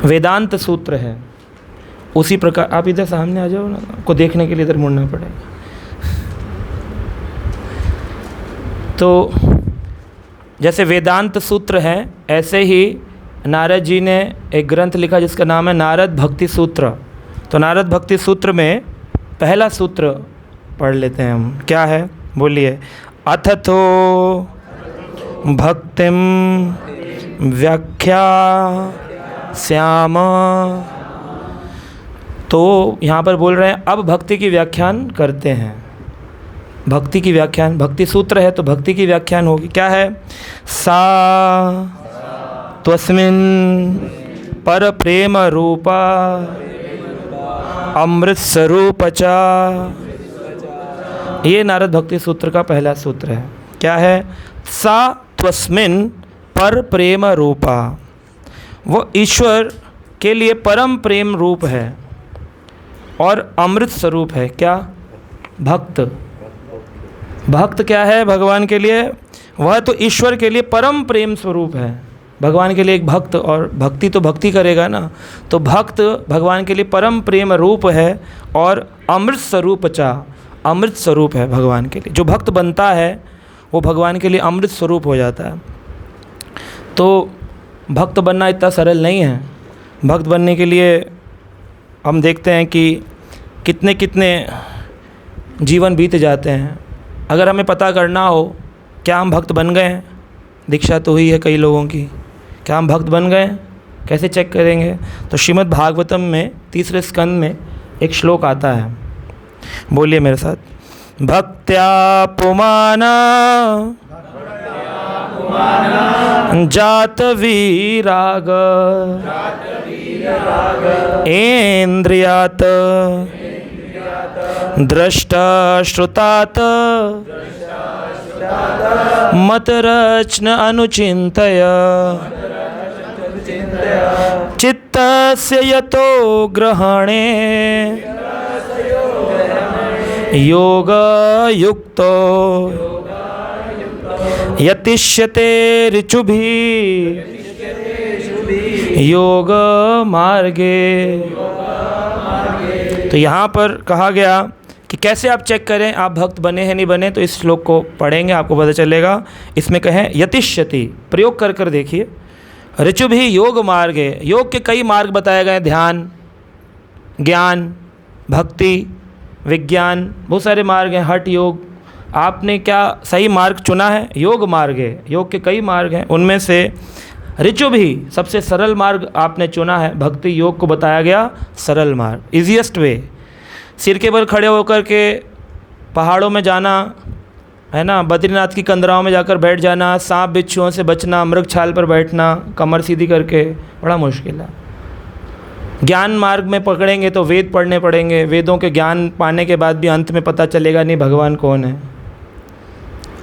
वेदांत सूत्र है। उसी प्रकार आप इधर सामने आ जाओ ना, आपको देखने के लिए इधर मुड़ना पड़ेगा। तो जैसे वेदांत सूत्र है, ऐसे ही नारद जी ने एक ग्रंथ लिखा जिसका नाम है नारद भक्ति सूत्र। तो नारद भक्ति सूत्र में पहला सूत्र पढ़ लेते हैं हम। क्या है बोलिए। अथ तो भक्तिम व्याख्या श्याम। तो यहाँ पर बोल रहे हैं अब भक्ति की व्याख्यान करते हैं। भक्ति की व्याख्यान, भक्ति सूत्र है तो भक्ति की व्याख्यान होगी। क्या है। सा त्वस्मिन् पर प्रेम रूपा अमृत स्वरूप चा। ये नारद भक्ति सूत्र का पहला सूत्र है। क्या है। सा त्वस्मिन् पर प्रेम रूपा, वो ईश्वर के लिए परम प्रेम रूप है और अमृत स्वरूप है। क्या। भक्त। भक्त क्या है भगवान के लिए। वह तो ईश्वर के लिए परम प्रेम स्वरूप है। भगवान के लिए एक भक्त, और भक्ति तो भक्ति करेगा ना, तो भक्त भगवान के लिए परम प्रेम रूप है और अमृत स्वरूप चा, अमृत स्वरूप है भगवान के लिए। जो भक्त बनता है वो भगवान के लिए अमृत स्वरूप हो जाता है। तो भक्त बनना इतना सरल नहीं है। भक्त बनने के लिए हम देखते हैं कि कितने कितने जीवन बीत जाते हैं। अगर हमें पता करना हो क्या हम भक्त बन गए हैं, दीक्षा तो हुई है कई लोगों की, क्या हम भक्त बन गए हैं, कैसे चेक करेंगे। तो श्रीमद् भागवतम में 3 स्कंद में एक श्लोक आता है, बोलिए मेरे साथ। भक्त्या पुमाना जात वीराग इंद्रियात दृष्टा श्रुतात मतरचन अनुचिंतय चित्तस्य यतो ग्रहणे योग युक्तो यतिष्यते ऋचुभिः योग मार्गे। तो यहाँ पर कहा गया कि कैसे आप चेक करें आप भक्त बने हैं नहीं बने। तो इस श्लोक को पढ़ेंगे आपको पता चलेगा। इसमें कहें यतिष्यति, प्रयोग कर कर देखिए। ऋचु भी योग मार्गे, योग के कई मार्ग बताए गए। ध्यान, ज्ञान, भक्ति, विज्ञान, बहुत सारे मार्ग हैं। हठ योग, आपने क्या सही मार्ग चुना है। योग मार्गे, योग के कई मार्ग हैं, उनमें से ऋचु भी सबसे सरल मार्ग आपने चुना है। भक्ति योग को बताया गया सरल मार्ग, ईजीएस्ट वे। सिर के बल खड़े होकर के पहाड़ों में जाना है ना, बद्रीनाथ की कंदराओं में जाकर बैठ जाना, सांप बिच्छुओं से बचना, मृग छाल पर बैठना कमर सीधी करके, बड़ा मुश्किल है। ज्ञान मार्ग में पकड़ेंगे तो वेद पढ़ने पड़ेंगे। वेदों के ज्ञान पाने के बाद भी अंत में पता चलेगा नहीं भगवान कौन है।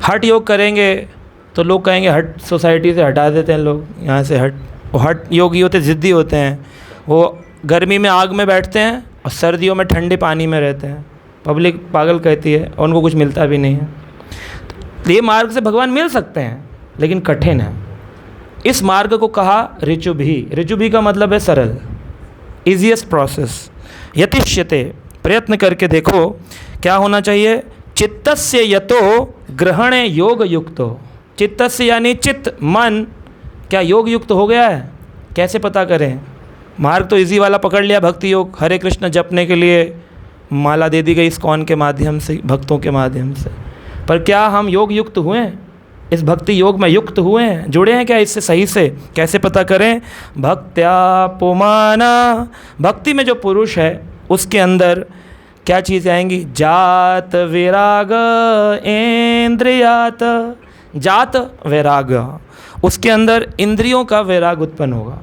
हठ योग करेंगे तो लोग कहेंगे हट सोसाइटी से हटा देते हैं लोग यहाँ से। वो हट योगी होते, ज़िद्दी होते हैं। वो गर्मी में आग में बैठते हैं और सर्दियों में ठंडे पानी में रहते हैं। पब्लिक पागल कहती है और उनको कुछ मिलता भी नहीं है। तो ये मार्ग से भगवान मिल सकते हैं लेकिन कठिन है। इस मार्ग को कहा ऋचु भी। ऋचु भी का मतलब है सरल, ईजीएस्ट प्रोसेस। यतिष्यते, प्रयत्न करके देखो क्या होना चाहिए। चित्तस्य यतो ग्रहणे योग युक्तो। चित्तस्य यानी चित्त, मन क्या योग युक्त हो गया है। कैसे पता करें। मार्ग तो इजी वाला पकड़ लिया, भक्ति योग, हरे कृष्ण जपने के लिए माला दे दी गई इस्कॉन के माध्यम से, भक्तों के माध्यम से। पर क्या हम योग युक्त हुए हैं, इस भक्ति योग में युक्त हुए हैं, जुड़े हैं क्या इससे सही से। कैसे पता करें। भक्त्या पुमाना, भक्ति में जो पुरुष है उसके अंदर क्या चीज़ें आएंगी। जात विराग इंद्रियात, जात वैराग, उसके अंदर इंद्रियों का वैराग उत्पन्न होगा।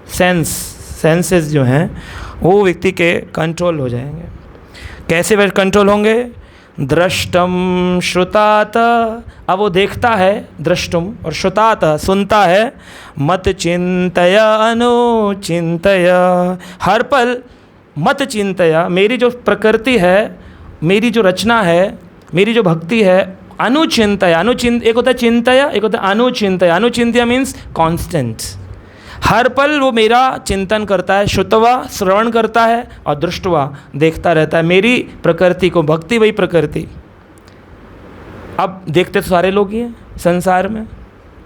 सेंसेस जो हैं वो व्यक्ति के कंट्रोल हो जाएंगे। कैसे वे कंट्रोल होंगे। दृष्टम श्रुतात, अब वो देखता है, दृष्टुम, और श्रुतात सुनता है। मत चिंतया अनुचिंतया, हर पल मत चिंतया, मेरी जो प्रकृति है, मेरी जो रचना है, मेरी जो भक्ति है, अनुचिंतया, एक होता है चिंतया, एक होता है अनुचिंतया। अनुचिंतया मीन्स कांस्टेंट, हर पल वो मेरा चिंतन करता है, श्रुतवा श्रवण करता है और दृष्टवा देखता रहता है मेरी प्रकृति को। भक्ति वही प्रकृति। अब देखते तो सारे लोग ही हैं संसार में,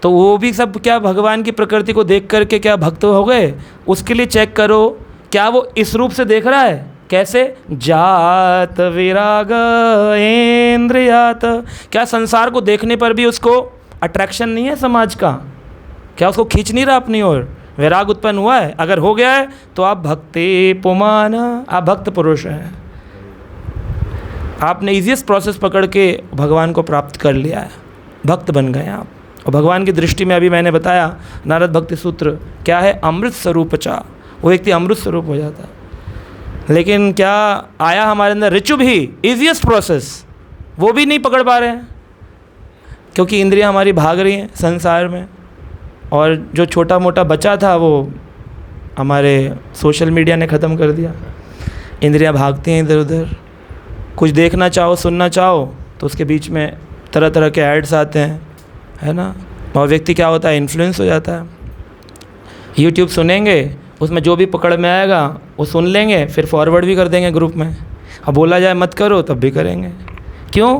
तो वो भी सब क्या भगवान की प्रकृति को देख करके क्या भक्त हो गए? उसके लिए चेक करो क्या वो इस रूप से देख रहा है। कैसे? जात विराग इंद्रियात। क्या संसार को देखने पर भी उसको अट्रैक्शन नहीं है समाज का? क्या उसको खींच नहीं रहा अपनी ओर? वैराग उत्पन्न हुआ है? अगर हो गया है तो आप भक्ति पुमान, आप भक्त पुरुष हैं। आपने ईजीएस्ट प्रोसेस पकड़ के भगवान को प्राप्त कर लिया है, भक्त बन गए आप। और भगवान की दृष्टि में अभी मैंने बताया नारद भक्ति सूत्र क्या है, अमृत स्वरूप चा। वो व्यक्ति अमृत स्वरूप हो जाता है। लेकिन क्या आया हमारे अंदर ऋचु भी, ईजीएस्ट प्रोसेस, वो भी नहीं पकड़ पा रहे हैं क्योंकि इंद्रियां हमारी भाग रही हैं संसार में। और जो छोटा मोटा बचा था वो हमारे सोशल मीडिया ने ख़त्म कर दिया। इंद्रियां भागती हैं इधर उधर, कुछ देखना चाहो सुनना चाहो तो उसके बीच में तरह तरह के एड्स आते हैं, है ना। और व्यक्ति क्या होता है, इन्फ्लुएंस हो जाता है। यूट्यूब सुनेंगे, उसमें जो भी पकड़ में आएगा वो सुन लेंगे, फिर फॉरवर्ड भी कर देंगे ग्रुप में। अब बोला जाए मत करो तब भी करेंगे। क्यों?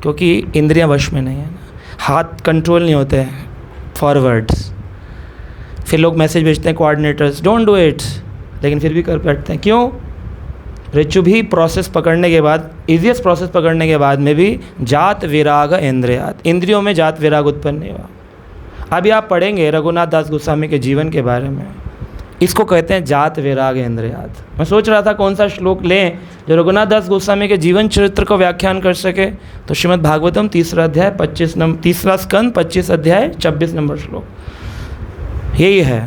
क्योंकि इंद्रियां वश में नहीं है ना, हाथ कंट्रोल नहीं होते हैं फॉरवर्ड्स। फिर लोग मैसेज भेजते हैं कोऑर्डिनेटर्स, डोंट डू इट, लेकिन फिर भी कर बैठते हैं। क्यों? ऋचु भी प्रोसेस पकड़ने के बाद, ईजीएस्ट प्रोसेस पकड़ने के बाद में भी जात विराग इंद्रियात, इंद्रियों में जात विराग उत्पन्न नहीं हुआ। अभी आप पढ़ेंगे रघुनाथ दास गोस्वामी के जीवन के बारे में, इसको कहते हैं जात विराग इंद्रियात। मैं सोच रहा था कौन सा श्लोक लें जो रघुनाथ दास गोस्वामी के जीवन चरित्र को व्याख्यान कर सके, तो श्रीमद् भागवतम 3रा अध्याय 3रा स्कंद 25 अध्याय 26 नंबर श्लोक यही है।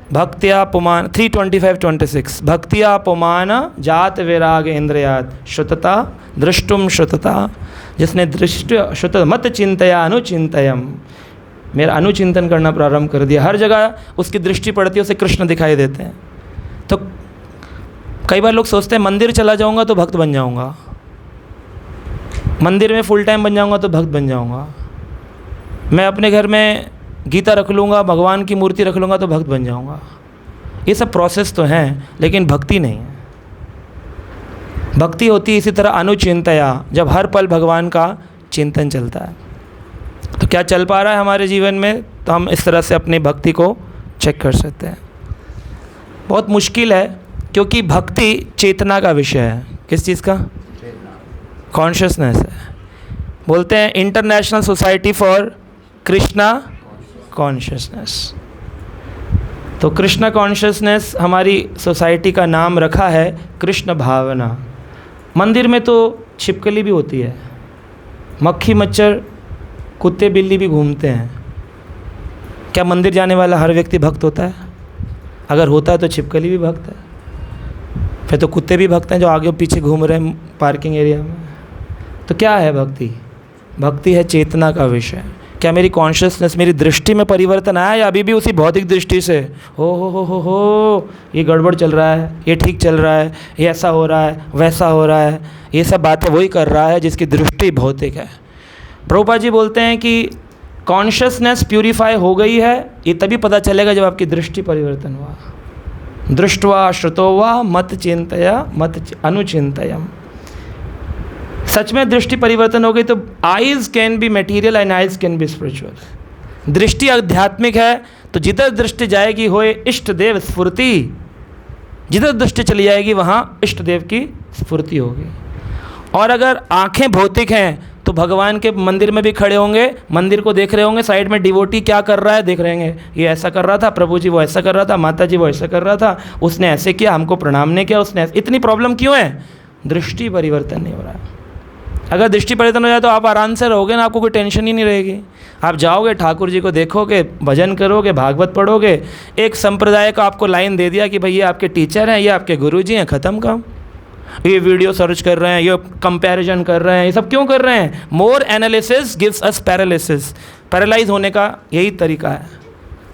भक्तिया पुमान 325-26 भक्तिया पुमान जात विराग इंद्रियात श्रुतता दृष्टुम श्रुतता। जिसने दृष्ट श्रुत मत चिंतया अनुचिंतयम, मेरा अनुचिंतन करना प्रारंभ कर दिया। हर जगह उसकी दृष्टि पड़ती है, उसे कृष्ण दिखाई देते हैं। तो कई बार लोग सोचते हैं मंदिर चला जाऊंगा तो भक्त बन जाऊंगा, मंदिर में फुल टाइम बन जाऊंगा तो भक्त बन जाऊंगा, मैं अपने घर में गीता रख लूँगा, भगवान की मूर्ति रख लूँगा तो भक्त बन जाऊंगा। ये सब प्रोसेस तो हैं, लेकिन भक्ति नहीं है। भक्ति होती है इसी तरह अनुचिंतया, जब हर पल भगवान का चिंतन चलता है। तो क्या चल पा रहा है हमारे जीवन में, तो हम इस तरह से अपनी भक्ति को चेक कर सकते हैं। बहुत मुश्किल है क्योंकि भक्ति चेतना का विषय है। किस चीज़ का? कॉन्शियसनेस है। बोलते हैं international society for Krishna consciousness. तो कृष्णा कॉन्शियसनेस हमारी सोसाइटी का नाम रखा है कृष्ण भावना। मंदिर में तो छिपकली भी होती है, मक्खी मच्छर कुत्ते बिल्ली भी घूमते हैं। क्या मंदिर जाने वाला हर व्यक्ति भक्त होता है? अगर होता है तो छिपकली भी भक्त है, फिर तो कुत्ते भी भक्त हैं जो आगे पीछे घूम रहे हैं पार्किंग एरिया में। तो क्या है भक्ति? भक्ति है चेतना का विषय। क्या मेरी कॉन्शियसनेस, मेरी दृष्टि में परिवर्तन आया या अभी भी उसी भौतिक दृष्टि से हो ये गड़बड़ चल रहा है, ये ठीक चल रहा है, ये ऐसा हो रहा है, वैसा हो रहा है, ये सब बातें वही कर रहा है जिसकी दृष्टि भौतिक है। प्रभुपाद जी बोलते हैं कि कॉन्शियसनेस प्यूरिफाई हो गई है, ये तभी पता चलेगा जब आपकी दृष्टि परिवर्तन हुआ। दृष्टवा श्रुतोवा मत चिंतया मत अनुचिंतयम। सच में दृष्टि परिवर्तन हो गई तो eyes can be material and eyes can be spiritual. दृष्टि आध्यात्मिक है तो जिधर दृष्टि जाएगी होए इष्ट देव स्फूर्ति, जिधर दृष्टि चली जाएगी वहाँ इष्ट देव की स्फूर्ति होगी। और अगर आंखें भौतिक हैं तो भगवान के मंदिर में भी खड़े होंगे, मंदिर को देख रहे होंगे, साइड में डिवोटी क्या कर रहा है देख रहे होंगे, ये ऐसा कर रहा था, प्रभु जी वो ऐसा कर रहा था, माता जी वो ऐसा कर रहा था, उसने ऐसे किया, हमको प्रणाम नहीं किया, उसने इतनी प्रॉब्लम क्यों है? दृष्टि परिवर्तन नहीं हो रहा है। अगर दृष्टि परिवर्तन हो जाए तो आप आराम से रहोगे ना, आपको कोई टेंशन ही नहीं रहेगी। आप जाओगे ठाकुर जी को देखोगे, भजन करोगे, भागवत पढ़ोगे। एक संप्रदाय का आपको लाइन दे दिया कि भाई ये आपके टीचर हैं, ये आपके गुरु जी हैं, ख़त्म काम। ये वीडियो सर्च कर रहे हैं, ये कंपैरिजन कर रहे हैं, ये सब क्यों कर रहे हैं? More analysis gives us paralysis. Paralyse होने का यही तरीका है।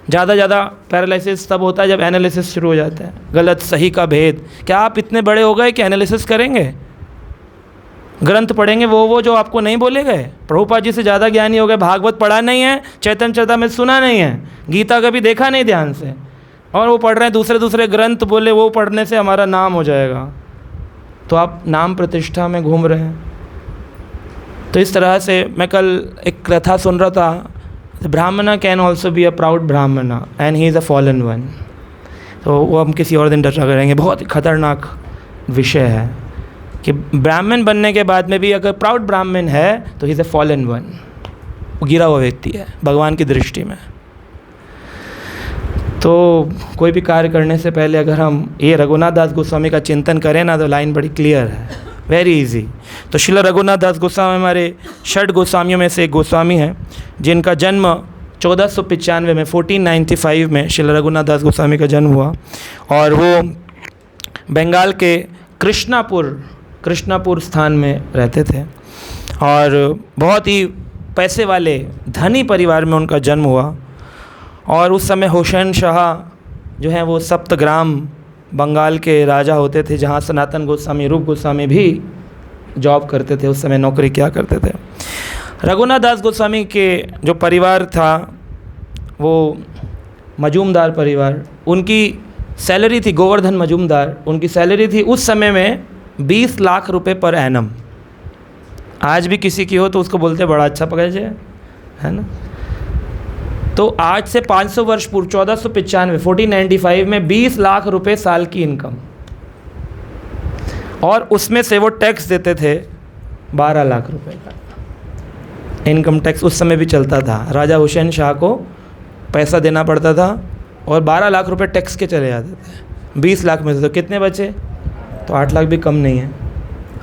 ज़्यादा पैरालिसिस तब होता है जब एनालिसिस शुरू हो जाता है, गलत सही का भेद। क्या आप इतने बड़े हो गए कि एनालिसिस करेंगे? ग्रंथ पढ़ेंगे वो जो आपको नहीं बोले गए? प्रभुपाद जी से ज़्यादा ज्ञानी हो गए, भागवत पढ़ा नहीं है, चैतन्य चरितामृत सुना नहीं है, गीता कभी देखा नहीं ध्यान से, और वो पढ़ रहे हैं दूसरे दूसरे ग्रंथ, बोले वो पढ़ने से हमारा नाम हो जाएगा। तो आप नाम प्रतिष्ठा में घूम रहे हैं। तो इस तरह से मैं कल एक कथा सुन रहा था, Brahmana can also be a proud Brahmana and he is a fallen one. तो वो हम किसी और दिन चर्चा करेंगे। बहुत ही खतरनाक विषय है कि ब्राह्मण बनने के बाद में भी अगर प्राउड ब्राह्मण है तो ही इज़ अ फॉलन वन, वो गिरा हुआ व्यक्ति है भगवान की दृष्टि में। तो कोई भी कार्य करने से पहले अगर हम ये रघुनाथ दास गोस्वामी का चिंतन करें ना, तो लाइन बड़ी क्लियर है, वेरी इजी। तो श्रील रघुनाथ दास गोस्वामी हमारे षट गोस्वामियों में से एक गोस्वामी हैं, जिनका जन्म 1495 में 1495 में श्रील रघुनाथ दास गोस्वामी का जन्म हुआ। और वो बंगाल के कृष्णापुर स्थान में रहते थे और बहुत ही पैसे वाले धनी परिवार में उनका जन्म हुआ। और उस समय हुसैन शाह जो हैं वो सप्तग्राम बंगाल के राजा होते थे, जहाँ सनातन गोस्वामी, रूप गोस्वामी भी जॉब करते थे, उस समय नौकरी किया करते थे। रघुनाथ दास गोस्वामी के जो परिवार था वो मजूमदार परिवार, उनकी सैलरी थी, गोवर्धन मजूमदार, उनकी सैलरी थी उस समय में 20 लाख रुपए पर एनम। आज भी किसी की हो तो उसको बोलते बड़ा अच्छा पैकेज है ना। तो आज से 500 वर्ष पूर्व 1495 में 20 लाख रुपए साल की इनकम, और उसमें से वो टैक्स देते थे 12 लाख रुपए का इनकम टैक्स। उस समय भी चलता था, राजा हुसैन शाह को पैसा देना पड़ता था और 12 लाख रुपए टैक्स के चले जाते थे 20 लाख में से। तो कितने बचे? तो 8 लाख भी कम नहीं है,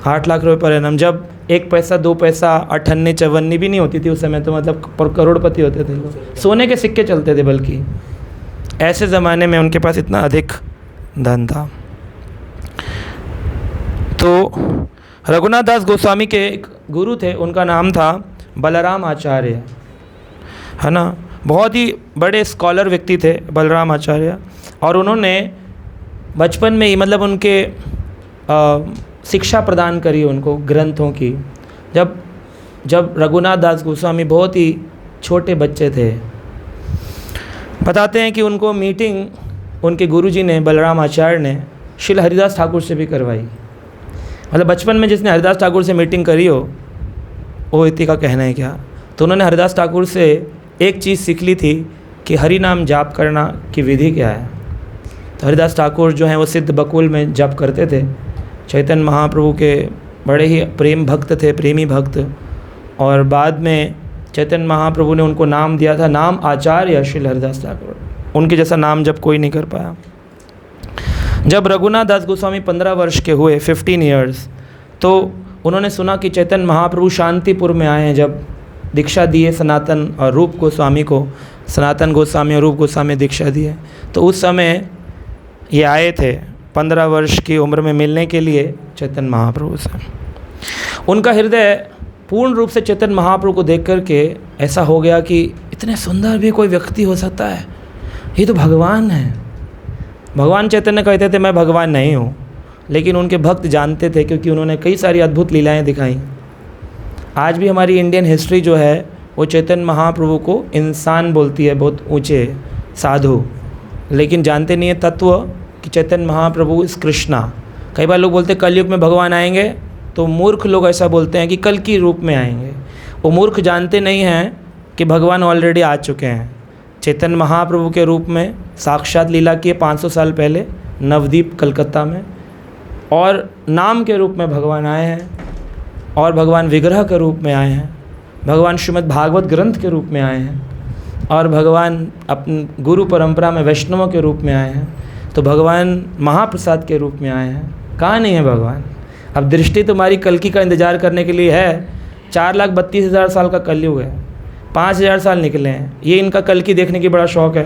8 लाख रुपए पर एनम। जब 1 पैसा 2 पैसा 58 54 भी नहीं होती थी उस समय, तो मतलब पर करोड़पति होते थे लोग, सोने के सिक्के चलते थे। बल्कि ऐसे ज़माने में उनके पास इतना अधिक धन था। तो रघुनाथ दास गोस्वामी के एक गुरु थे, उनका नाम था बलराम आचार्य, है ना। बहुत ही बड़े स्कॉलर व्यक्ति थे बलराम आचार्य। और उन्होंने बचपन में ही मतलब उनके शिक्षा प्रदान करी उनको ग्रंथों की। जब रघुनाथ दास गोस्वामी बहुत ही छोटे बच्चे थे, बताते हैं कि उनको मीटिंग उनके गुरुजी ने, बलराम आचार्य ने, श्रील हरिदास ठाकुर से भी करवाई। मतलब बचपन में जिसने हरिदास ठाकुर से मीटिंग करी हो वो इति का कहना है क्या। तो उन्होंने हरिदास ठाकुर से एक चीज़ सीख ली थी कि हरि नाम जाप करना की विधि क्या है। तो हरिदास ठाकुर जो हैं वो सिद्ध बकुल में जप करते थे, चैतन्य महाप्रभु के बड़े ही प्रेम भक्त थे, प्रेमी भक्त। और बाद में चैतन्य महाप्रभु ने उनको नाम दिया था, नाम आचार्य श्रील हरिदास ठाकुर। उनके जैसा नाम जब कोई नहीं कर पाया। जब रघुनाथ दास गोस्वामी 15 वर्ष के हुए, 15 ईयर्स, तो उन्होंने सुना कि चैतन्य महाप्रभु शांतिपुर में आए हैं। जब दीक्षा दिए सनातन और रूप गोस्वामी को, सनातन गोस्वामी और रूप गोस्वामी दीक्षा दिए, तो उस समय ये आए थे 15 वर्ष की उम्र में मिलने के लिए चैतन्य महाप्रभु से। उनका हृदय पूर्ण रूप से चैतन्य महाप्रभु को देख कर के ऐसा हो गया कि इतने सुंदर भी कोई व्यक्ति हो सकता है, ये तो भगवान है। भगवान चैतन्य कहते थे मैं भगवान नहीं हूँ, लेकिन उनके भक्त जानते थे क्योंकि उन्होंने कई सारी अद्भुत लीलाएं दिखाई। आज भी हमारी इंडियन हिस्ट्री जो है वो चैतन्य महाप्रभु को इंसान बोलती है, बहुत ऊँचे साधु, लेकिन जानते नहीं है तत्व कि चैतन्य महाप्रभु इस कृष्णा। कई बार लोग बोलते हैं कलयुग में भगवान आएंगे, तो मूर्ख लोग ऐसा बोलते हैं कि कल की रूप में आएंगे। वो मूर्ख जानते नहीं हैं कि भगवान ऑलरेडी आ चुके हैं। चैतन्य महाप्रभु के रूप में साक्षात लीला किए 500 साल पहले नवदीप कलकत्ता में, और नाम के रूप में भगवान आए हैं, और भगवान विग्रह के रूप में आए हैं, भगवान श्रीमद् भागवत ग्रंथ के रूप में आए हैं, और भगवान अपने गुरु परंपरा में वैष्णवों के रूप में आए हैं, तो भगवान महाप्रसाद के रूप में आए हैं। कहाँ नहीं है भगवान। अब दृष्टि तुम्हारी कल्कि का इंतज़ार करने के लिए है। 4,32,000 साल का कलयुग है, 5,000 साल निकले हैं। ये इनका कल्कि देखने की बड़ा शौक़ है,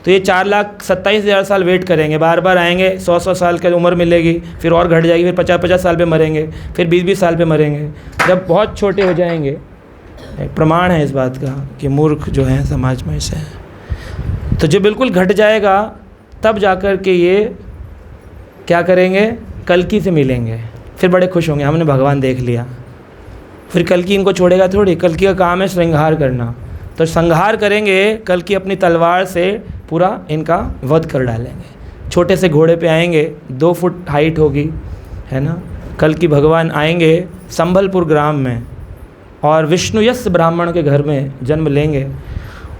तो ये 4,27,000 साल वेट करेंगे, बार बार आएंगे। 100 साल की उम्र मिलेगी, फिर और घट जाएगी, फिर 50 साल पे मरेंगे, फिर 20 साल पे मरेंगे। जब बहुत छोटे हो जाएंगे, प्रमाण है इस बात का कि मूर्ख जो है समाज में ऐसे हैं। तो जब बिल्कुल घट जाएगा तब जाकर के ये क्या करेंगे, कल्कि से मिलेंगे, फिर बड़े खुश होंगे हमने भगवान देख लिया। फिर कल्कि इनको छोड़ेगा थोड़ी, कल्कि का काम है श्रृंगार करना। तो संहार करेंगे कल्कि अपनी तलवार से पूरा इनका वध कर डालेंगे। छोटे से घोड़े पे आएंगे, 2 फुट हाइट होगी, है ना। कल की भगवान आएंगे संबलपुर ग्राम में और विष्णुयस ब्राह्मण के घर में जन्म लेंगे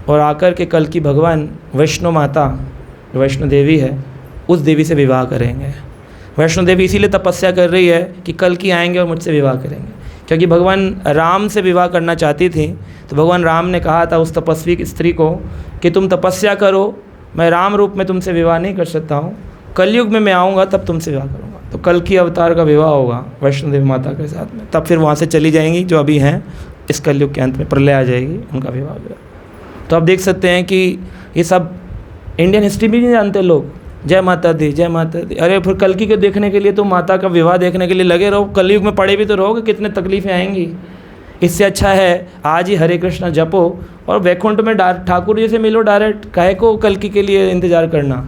और आकर के कल की भगवान वैष्णो माता, वैष्णो देवी है, उस देवी से विवाह करेंगे। वैष्णो देवी इसीलिए तपस्या कर रही है कि कल की आएंगे और मुझसे विवाह करेंगे, क्योंकि भगवान राम से विवाह करना चाहती थी। तो भगवान राम ने कहा था उस तपस्वी स्त्री को कि तुम तपस्या करो, मैं राम रूप में तुमसे विवाह नहीं कर सकता हूँ, कलयुग में मैं आऊँगा तब तुमसे विवाह करूँगा। तो कल की अवतार का विवाह होगा वैष्णो देवी माता के साथ में, तब फिर वहाँ से चली जाएंगी जो अभी हैं, इस कलयुग के अंत में प्रलय आ जाएगी, उनका विवाह होगा। तो आप देख सकते हैं कि ये सब इंडियन हिस्ट्री भी नहीं जानते लोग। जय माता दी, जय माता दी। अरे फिर कल की को देखने के लिए तो माता का विवाह देखने के लिए लगे रहो, कलयुग में पड़े भी तो रहोगे, कितने तकलीफ़ें आएंगी। इससे अच्छा है आज ही हरे कृष्णा जपो और वैकुंठ में ठाकुर जी से मिलो डायरेक्ट, काहे को कल की के लिए इंतज़ार करना।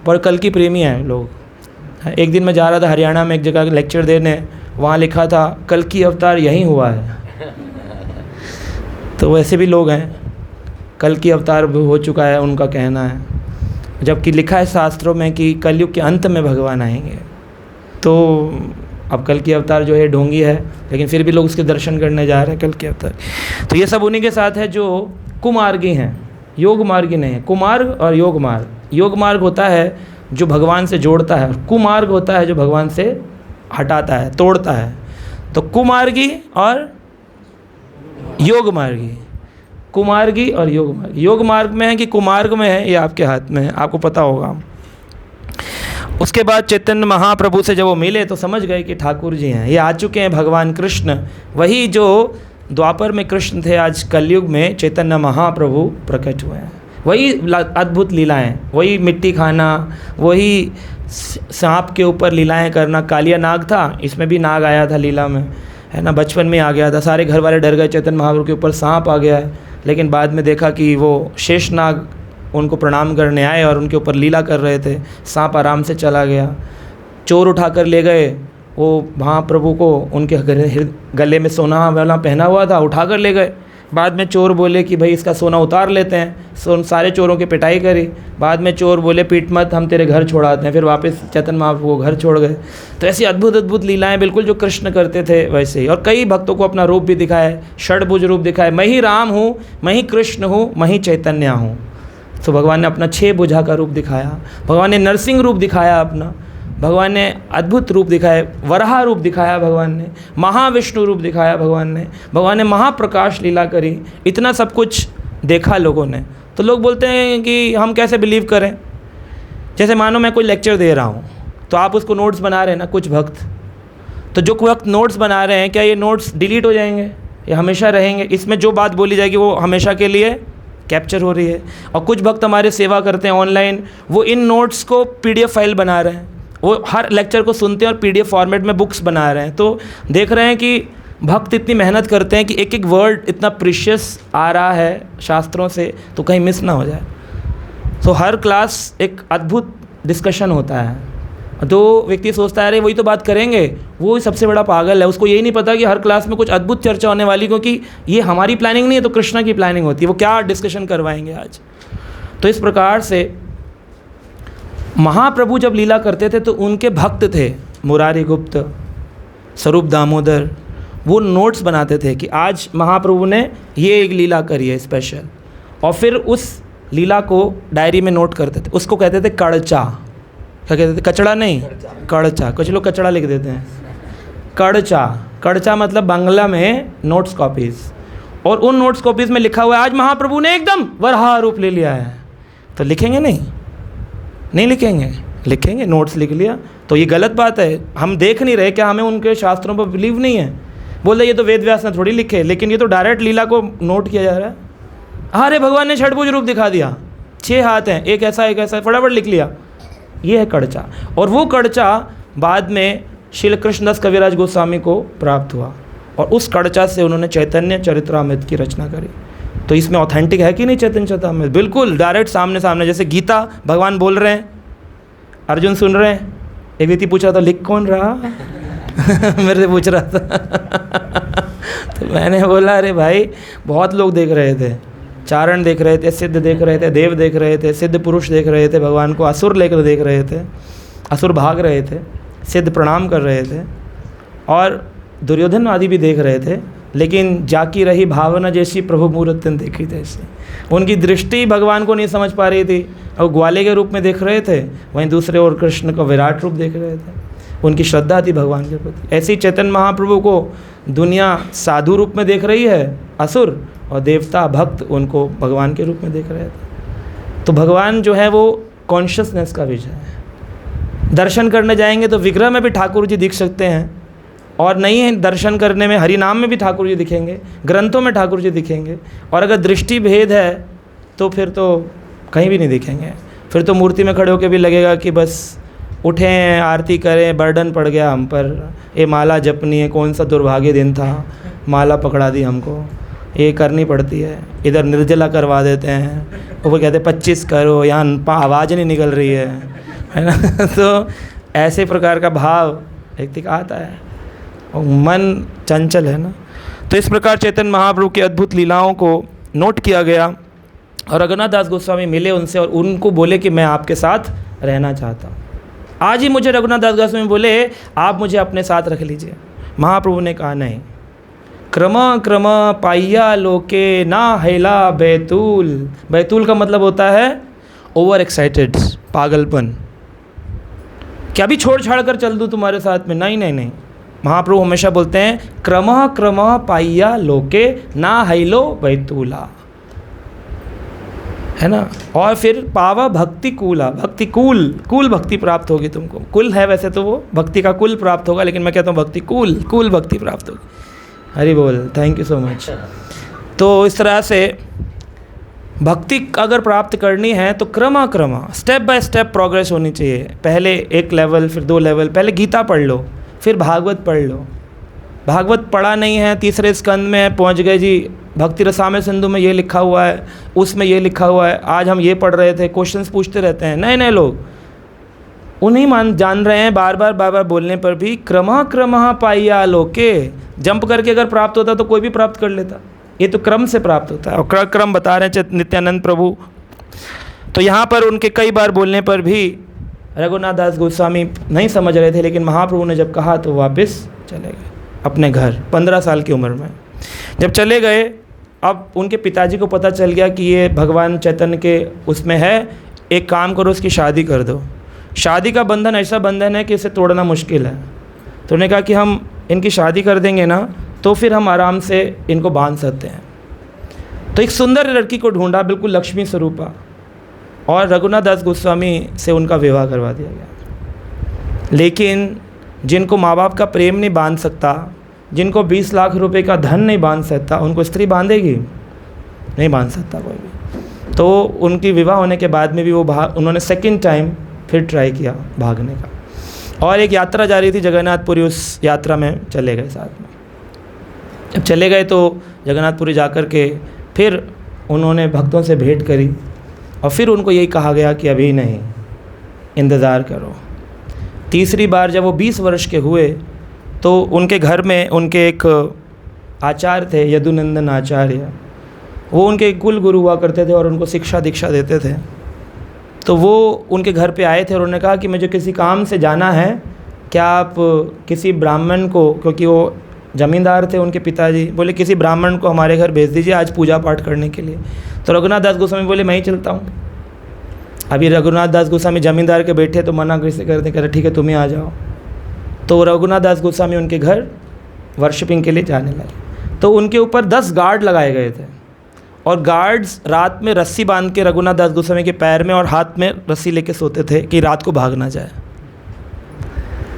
पर कल की प्रेमी हैं लोग। एक दिन मैं जा रहा था हरियाणा में एक जगह लेक्चर देने, वहाँ लिखा था कल की अवतार यहीं हुआ है। तो वैसे भी लोग हैं, कल की अवतार हो चुका है उनका कहना है, जबकि लिखा है शास्त्रों में कि कलयुग के अंत में भगवान आएंगे। तो अब कल की अवतार जो है ढोंगी है, लेकिन फिर भी लोग उसके दर्शन करने जा रहे हैं कल की अवतार। तो ये सब उन्हीं के साथ है जो कुमार्गी हैं, योग मार्गी नहीं है। कुमार्ग और योग मार्ग। योग मार्ग होता है जो भगवान से जोड़ता है, कुमार्ग होता है जो भगवान से हटाता है, तोड़ता है। तो कुमार्गी और योग मार्गी, कुमार्गी और योग मार्ग। योग मार्ग में है कि कुमार्ग में है, ये आपके हाथ में है, आपको पता होगा। उसके बाद चैतन्य महाप्रभु से जब वो मिले तो समझ गए कि ठाकुर जी हैं, ये आ चुके हैं भगवान कृष्ण। वही जो द्वापर में कृष्ण थे, आज कलयुग में चैतन्य महाप्रभु प्रकट हुए हैं। वही अद्भुत लीलाएं, वही मिट्टी खाना, वही सांप के ऊपर लीलाएं करना। कालिया नाग था, इसमें भी नाग आया था लीला में, है ना, बचपन में आ गया था। सारे घर वाले डर गए, चैतन्य महाप्रभु के ऊपर सांप आ गया है, लेकिन बाद में देखा कि वो शेष नाग उनको प्रणाम करने आए और उनके ऊपर लीला कर रहे थे। सांप आराम से चला गया। चोर उठाकर ले गए वो महाप्रभु को, उनके गले में सोना वाला पहना हुआ था, उठाकर ले गए। बाद में चोर बोले कि भाई इसका सोना उतार लेते हैं। सारे चोरों की पिटाई करी। बाद में चोर बोले पीट मत, हम तेरे घर छोड़ाते हैं। फिर वापस चैतन्य महाप्रभु को घर छोड़ गए। तो ऐसी अद्भुत अद्भुत लीलाएं बिल्कुल जो कृष्ण करते थे वैसे ही। और कई भक्तों को अपना रूप भी दिखाए, षड्भुज रूप दिखाए। मैं ही राम हूँ, मैं ही कृष्ण हूँ, मैं ही चैतन्य हूँ। तो भगवान ने अपना 6 भुजा का रूप दिखाया, भगवान ने नरसिंह रूप दिखाया अपना, भगवान ने अद्भुत रूप दिखाए, वराह रूप दिखाया भगवान ने, महाविष्णु रूप दिखाया भगवान ने महाप्रकाश लीला करी। इतना सब कुछ देखा लोगों ने। तो लोग बोलते हैं कि हम कैसे बिलीव करें। जैसे मानो मैं कोई लेक्चर दे रहा हूँ तो आप उसको नोट्स बना रहे हैं ना, कुछ भक्त। तो जो वक्त नोट्स बना रहे हैं, क्या ये नोट्स डिलीट हो जाएंगे या हमेशा रहेंगे? इसमें जो बात बोली जाएगी वो हमेशा के लिए कैप्चर हो रही है। और कुछ भक्त हमारे सेवा करते हैं ऑनलाइन, वो इन नोट्स को PDF फाइल बना रहे हैं, वो हर लेक्चर को सुनते हैं और PDF फॉर्मेट में बुक्स बना रहे हैं। तो देख रहे हैं कि भक्त इतनी मेहनत करते हैं कि एक एक वर्ड इतना प्रीशियस आ रहा है शास्त्रों से, तो कहीं मिस ना हो जाए। तो हर क्लास एक अद्भुत डिस्कशन होता है। तो व्यक्ति सोचता है अरे वही तो बात करेंगे, वो सबसे बड़ा पागल है। उसको यही नहीं पता कि हर क्लास में कुछ अद्भुत चर्चा होने वाली, क्योंकि ये हमारी प्लानिंग नहीं है, तो कृष्णा की प्लानिंग होती है। वो क्या डिस्कशन करवाएंगे आज। तो इस प्रकार से महाप्रभु जब लीला करते थे तो उनके भक्त थे मुरारी गुप्त, स्वरूप दामोदर, वो नोट्स बनाते थे कि आज महाप्रभु ने ये एक लीला करी है स्पेशल, और फिर उस लीला को डायरी में नोट करते थे। उसको कहते थे कड़चा। क्या कहते थे? कचड़ा नहीं, कड़चा। कुछ लोग कचड़ा लिख देते हैं। कड़चा, कड़चा मतलब बांग्ला में नोट्स कॉपीज़। और उन नोट्स कॉपीज़ में लिखा हुआ है आज महाप्रभु ने एकदम वराह रूप ले लिया है। तो लिखेंगे नहीं लिखेंगे, लिखेंगे। नोट्स लिख लिया तो ये गलत बात है। हम देख नहीं रहे, क्या हमें उनके शास्त्रों पर बिलीव नहीं है? बोल रहे ये तो वेद व्यास ने थोड़ी लिखे, लेकिन ये तो डायरेक्ट लीला को नोट किया जा रहा है। अरे भगवान ने षड्भुज रूप दिखा दिया, 6 हाथ हैं, एक ऐसा, फटाफट लिख लिया। ये है कड़चा। और वो कड़चा बाद में श्री कृष्णदास कविराज गोस्वामी को प्राप्त हुआ, और उस कड़चा से उन्होंने चैतन्य चरित्रामृत की रचना करी। तो इसमें ऑथेंटिक है कि नहीं चैतन्य चरित्रामृत? बिल्कुल डायरेक्ट सामने सामने। जैसे गीता भगवान बोल रहे हैं, अर्जुन सुन रहे हैं। एक व्यक्ति पूछ रहा था लिख कौन रहा मेरे से पूछ रहा था तो मैंने बोला अरे भाई बहुत लोग देख रहे थे, चारण देख रहे थे, सिद्ध देख रहे थे, देव देख रहे थे, सिद्ध पुरुष देख रहे थे भगवान को, असुर लेकर देख रहे थे, असुर भाग रहे थे, सिद्ध प्रणाम कर रहे थे, और दुर्योधन आदि भी देख रहे थे। लेकिन जाकी रही भावना जैसी प्रभु मूर्ति देखी तैसी, उनकी दृष्टि भगवान को नहीं समझ पा रही थी, और ग्वाले के रूप में देख रहे थे, वहीं दूसरे ओर कृष्ण का विराट रूप देख रहे थे। उनकी श्रद्धा थी भगवान के प्रति। ऐसे ही चैतन्य महाप्रभु को दुनिया साधु रूप में देख रही है, असुर, और देवता भक्त उनको भगवान के रूप में देख रहे थे। तो भगवान जो है वो कॉन्शियसनेस का विजय है। दर्शन करने जाएंगे तो विग्रह में भी ठाकुर जी दिख सकते हैं, और नहीं है दर्शन करने में हरि नाम में भी ठाकुर जी दिखेंगे, ग्रंथों में ठाकुर जी दिखेंगे, और अगर दृष्टि भेद है तो फिर तो कहीं भी नहीं दिखेंगे। फिर तो मूर्ति में खड़े होकर भी लगेगा कि बस उठें आरती करें, बर्डन पड़ गया हम पर, ये माला जपनी है, कौन सा दुर्भाग्य दिन था, माला पकड़ा दी हमको, ये करनी पड़ती है। इधर निर्जला करवा देते हैं, वो कहते हैं 25 करो, यहाँ आवाज़ नहीं निकल रही है ना। तो ऐसे प्रकार का भाव व्यक्ति का आता है, और मन चंचल है ना। तो इस प्रकार चैतन्य महाप्रभु की अद्भुत लीलाओं को नोट किया गया, और रघुनाथ दास गोस्वामी मिले उनसे और उनको बोले कि मैं आपके साथ रहना चाहता हूँ। आज ही मुझे रघुनाथ दास गोस्वामी बोले आप मुझे अपने साथ रख लीजिए। महाप्रभु ने कहा नहीं, क्रम क्रम पाइया लोके ना हैला बैतूल। बैतूल का मतलब होता है ओवर एक्साइटेड, पागलपन। क्या भी छोड़ छाड़ कर चल दूँ तुम्हारे साथ में? नहीं नहीं नहीं। महाप्रभु हमेशा बोलते हैं क्रम क्रम पाइया लोके ना हैलो बैतूला, है ना। और फिर पावा भक्ति कूला, भक्ति कूल, कूल भक्ति प्राप्त होगी तुमको। कुल है वैसे तो वो भक्ति का कुल प्राप्त होगा, लेकिन मैं कहता हूँ भक्ति कूल, कूल भक्ति प्राप्त होगी। हरि बोल, थैंक यू सो मच। तो इस तरह से भक्ति अगर प्राप्त करनी है तो क्रम स्टेप बाय स्टेप प्रोग्रेस होनी चाहिए। पहले एक लेवल, फिर 2 लेवल। पहले गीता पढ़ लो, फिर भागवत पढ़ लो। भागवत पढ़ा नहीं है, तीसरे स्कंद में पहुंच गए जी, भक्ति रसामृत सिंधु में ये लिखा हुआ है, उसमें ये लिखा हुआ है, आज हम ये पढ़ रहे थे, क्वेश्चंस पूछते रहते हैं नए नए लोग, उन्हीं जान रहे हैं बार बार बोलने पर भी। क्रम पाइया लोके, जंप करके अगर प्राप्त होता तो कोई भी प्राप्त कर लेता, ये तो क्रम से प्राप्त होता है, और क्रम बता रहे हैं नित्यानंद प्रभु। तो यहाँ पर उनके कई बार बोलने पर भी रघुनाथ दास गोस्वामी नहीं समझ रहे थे, लेकिन महाप्रभु ने जब कहा तो वापस चले गए अपने घर 15 साल की उम्र में। जब चले गए, अब उनके पिताजी को पता चल गया कि ये भगवान चैतन्य के उसमें है, एक काम करो उसकी शादी कर दो। शादी का बंधन ऐसा बंधन है कि इसे तोड़ना मुश्किल है। तो उन्होंने कहा कि हम इनकी शादी कर देंगे ना तो फिर हम आराम से इनको बांध सकते हैं। तो एक सुंदर लड़की को ढूंढा, बिल्कुल लक्ष्मी स्वरूपा, और रघुनाथ दास गोस्वामी से उनका विवाह करवा दिया गया। लेकिन जिनको माँ बाप का प्रेम नहीं बांध सकता, जिनको 20 लाख रुपए का धन नहीं बांध सकता, उनको स्त्री बांधेगी? नहीं बांध सकता कोई भी। तो उनकी विवाह होने के बाद में भी वो उन्होंने सेकंड टाइम फिर ट्राई किया भागने का, और एक यात्रा जा रही थी जगन्नाथपुरी, उस यात्रा में चले गए साथ में। जब चले गए तो जगन्नाथपुरी जाकर के फिर उन्होंने भक्तों से भेंट करी, और फिर उनको यही कहा गया कि अभी नहीं, इंतज़ार करो। तीसरी बार जब वो 20 वर्ष के हुए तो उनके घर में उनके एक आचार्य थे, यदुनंदन आचार्य, वो उनके कुल गुरु हुआ करते थे और उनको शिक्षा दीक्षा देते थे। तो वो उनके घर पे आए थे और उन्होंने कहा कि मुझे किसी काम से जाना है, क्या आप किसी ब्राह्मण को, क्योंकि वो ज़मींदार थे उनके पिताजी, बोले किसी ब्राह्मण को हमारे घर भेज दीजिए आज पूजा पाठ करने के लिए। तो रघुनाथ दास गोस्वामी बोले मैं ही चलता हूँ। अभी रघुनाथ दास गोस्वामी ज़मींदार के बैठे तो मना कैसे करते, कह रहे ठीक है तुम ही आ जाओ। तो रघुनाथ दास गोस्वामी उनके घर वर्शिपिंग के लिए जाने लगे। तो उनके ऊपर 10 गार्ड लगाए गए थे, और गार्ड्स रात में रस्सी बांध के रघुनाथ दास गोस्वामी के पैर में और हाथ में रस्सी लेके सोते थे कि रात को भाग ना जाए,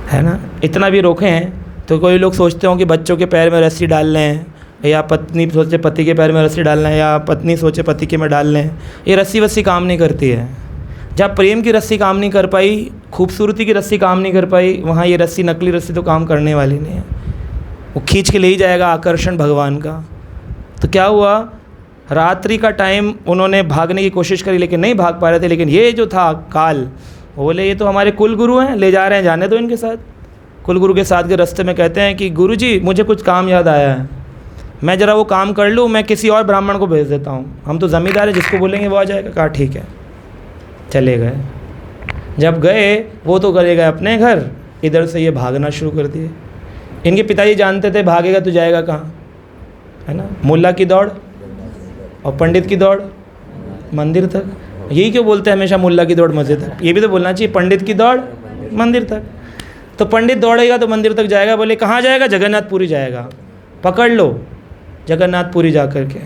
है ना। इतना भी रोके हैं तो कोई लोग सोचते हों कि बच्चों के पैर में रस्सी डाल लें, या पत्नी सोचे पति के पैर में रस्सी डालना है, या पत्नी सोचे पति के में डाल लें। ये रस्सी वस्सी काम नहीं करती है। जहाँ प्रेम की रस्सी काम नहीं कर पाई, खूबसूरती की रस्सी काम नहीं कर पाई, वहाँ ये रस्सी, नकली रस्सी तो काम करने वाली नहीं है। वो खींच के ले ही जाएगा आकर्षण भगवान का। तो क्या हुआ, रात्रि का टाइम उन्होंने भागने की कोशिश करी लेकिन नहीं भाग पा रहे थे। लेकिन ये जो था काल, वो बोले ये तो हमारे कुल गुरु हैं, ले जा रहे हैं, जाने दो इनके साथ। कुल गुरु के साथ के रास्ते में कहते हैं कि गुरु जी मुझे कुछ काम याद आया है, मैं ज़रा वो काम कर लूँ, मैं किसी और ब्राह्मण को भेज देता हूँ, हम तो ज़मींदार है, जिसको बोलेंगे वो आ जाएगा। कहा ठीक है। चले गए। जब गए वो तो करे गए अपने घर, इधर से ये भागना शुरू कर दिए। इनके पिताजी जानते थे भागेगा तो जाएगा कहाँ, है ना। मुल्ला की दौड़ और पंडित की दौड़ मंदिर तक। यही क्यों बोलते हैं हमेशा मुल्ला की दौड़ मस्जिद तक, ये भी तो बोलना चाहिए पंडित की दौड़ मंदिर तक। तो पंडित दौड़ेगा तो मंदिर तक जाएगा, बोले कहाँ जाएगा, जगन्नाथपुरी जाएगा। पकड़ लो जगन्नाथपुरी जा कर के।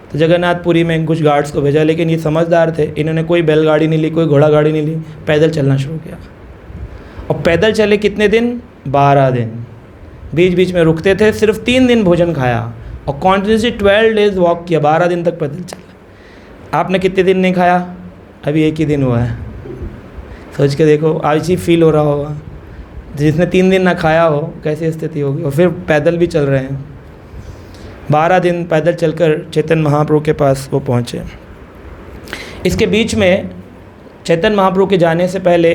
तो जगन्नाथपुरी में कुछ गार्ड्स को भेजा, लेकिन ये समझदार थे, इन्होंने कोई बैलगाड़ी नहीं ली, कोई घोड़ा गाड़ी नहीं ली, पैदल चलना शुरू किया। और पैदल चले कितने दिन, 12 दिन। बीच बीच में रुकते थे, सिर्फ 3 दिन भोजन खाया और कॉन्टिन्यूसली 12 डेज वॉक किया, 12 दिन तक पैदल चला। आपने कितने दिन नहीं खाया, अभी 1 ही दिन हुआ है। सोच के देखो, आज ही फील हो रहा होगा। जिसने 3 दिन ना खाया हो कैसी स्थिति होगी, और फिर पैदल भी चल रहे हैं। 12 दिन पैदल चलकर चैतन्य महाप्रभु के पास वो पहुँचे। इसके बीच में चैतन्य महाप्रभु के जाने से पहले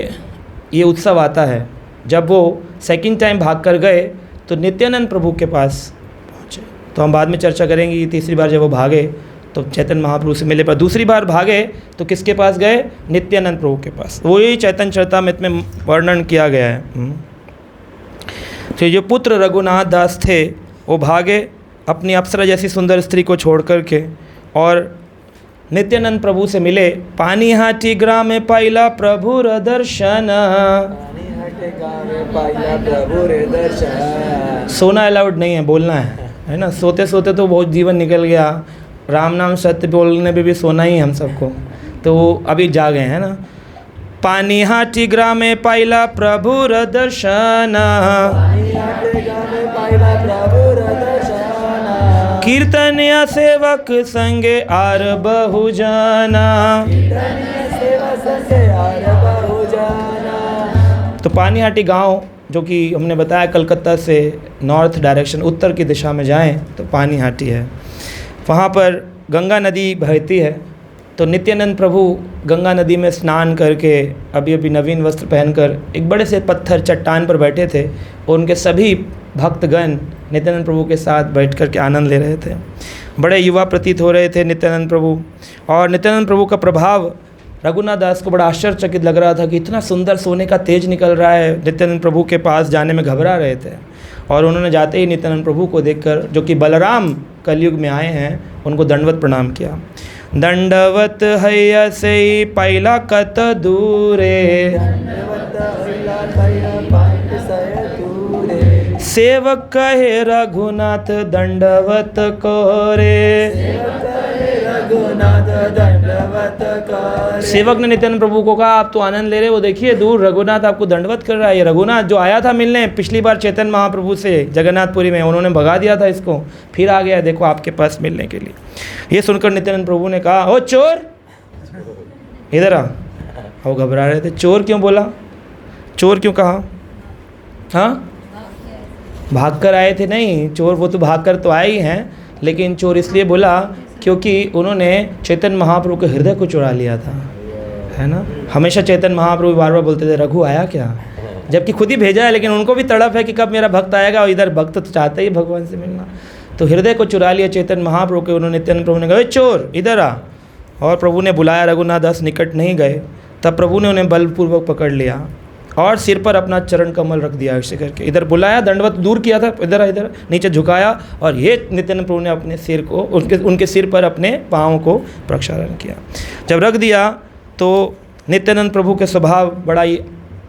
ये उत्सव आता है, जब वो सेकंड टाइम भाग कर गए तो नित्यानंद प्रभु के पास पहुँचे। तो हम बाद में चर्चा करेंगे कि तीसरी बार जब वो भागे तो चैतन्य महाप्रभु से मिले, पर दूसरी बार भागे तो किसके पास गए, नित्यानंद प्रभु के पास। वही चैतन्य चरितामृत में वर्णन किया गया है। तो जो पुत्र रघुनाथ दास थे वो भागे अपनी अप्सरा जैसी सुंदर स्त्री को छोड़ कर के, और नित्यानंद प्रभु से मिले। पानीहाटी ग्राम में पाइला प्रभु दर्शन। सोना अलाउड नहीं है, बोलना है ना। सोते सोते तो बहुत जीवन निकल गया, राम नाम सत्य बोलने पे भी सोना ही हम सबको, तो अभी जागे हैं ना। पानीहाटी ग्राम में पाइला प्रभु दर्शन, कीर्तनिया सेवक संगे आर बहुजना। तो पानीहाटी गांव, जो कि हमने बताया कलकत्ता से नॉर्थ डायरेक्शन उत्तर की दिशा में जाएं तो पानीहाटी है। वहाँ पर गंगा नदी बहती है। तो नित्यानंद प्रभु गंगा नदी में स्नान करके अभी अभी नवीन वस्त्र पहनकर एक बड़े से पत्थर चट्टान पर बैठे थे, और उनके सभी भक्तगण नित्यानंद प्रभु के साथ बैठ कर के आनंद ले रहे थे। बड़े युवा प्रतीत हो रहे थे नित्यानंद प्रभु, और नित्यानंद प्रभु का प्रभाव रघुनाथ दास को बड़ा आश्चर्यचकित लग रहा था कि इतना सुंदर सोने का तेज निकल रहा है। नित्यानंद प्रभु के पास जाने में घबरा रहे थे, और उन्होंने जाते ही नित्यानंद प्रभु को देखकर, जो कि बलराम कलयुग में आए हैं, उनको दंडवत प्रणाम किया। दंडवत हैया से पैला कत दूरे, सेवक कहे रघुनाथ दंडवत कोरे। सेवक ने नित्यानंद प्रभु को कहा, आप तो आनंद ले रहे, वो देखिए दूर रघुनाथ आपको दंडवत कर रहा है। ये रघुनाथ जो आया था मिलने पिछली बार चैतन्य महाप्रभु से जगन्नाथपुरी में, उन्होंने भगा दिया था इसको, फिर आ गया देखो आपके पास मिलने के लिए। ये सुनकर नित्यानंद प्रभु ने कहा, ओ चोर इधर आ। वो घबरा रहे थे, चोर क्यों बोला, चोर क्यों कहा, हाँ भाग कर आए थे, नहीं चोर वो तो भाग कर तो आए ही हैं, लेकिन चोर इसलिए बोला क्योंकि उन्होंने चैतन्य महाप्रभु के हृदय को चुरा लिया था, है ना। हमेशा चैतन्य महाप्रभु बार बार बोलते थे रघु आया क्या, जबकि खुद ही भेजा है, लेकिन उनको भी तड़प है कि कब मेरा भक्त आएगा, और इधर भक्त तो चाहते ही भगवान से मिलना। तो हृदय को चुरा लिया चैतन्य महाप्रभु के। उन्होंने नित्यानंद प्रभु ने कहा, चोर इधर आ, और प्रभु ने बुलाया। रघुनाथ दास निकट नहीं गए, तब प्रभु ने उन्हें बलपूर्वक पकड़ लिया और सिर पर अपना चरण कमल रख दिया ऐसे करके। इधर बुलाया, दंडवत दूर किया था, इधर नीचे झुकाया, और ये नित्यानंद प्रभु ने अपने सिर को उनके सिर पर अपने पाँव को प्रक्षालन किया। जब रख दिया तो नित्यानंद प्रभु के स्वभाव बड़ा ही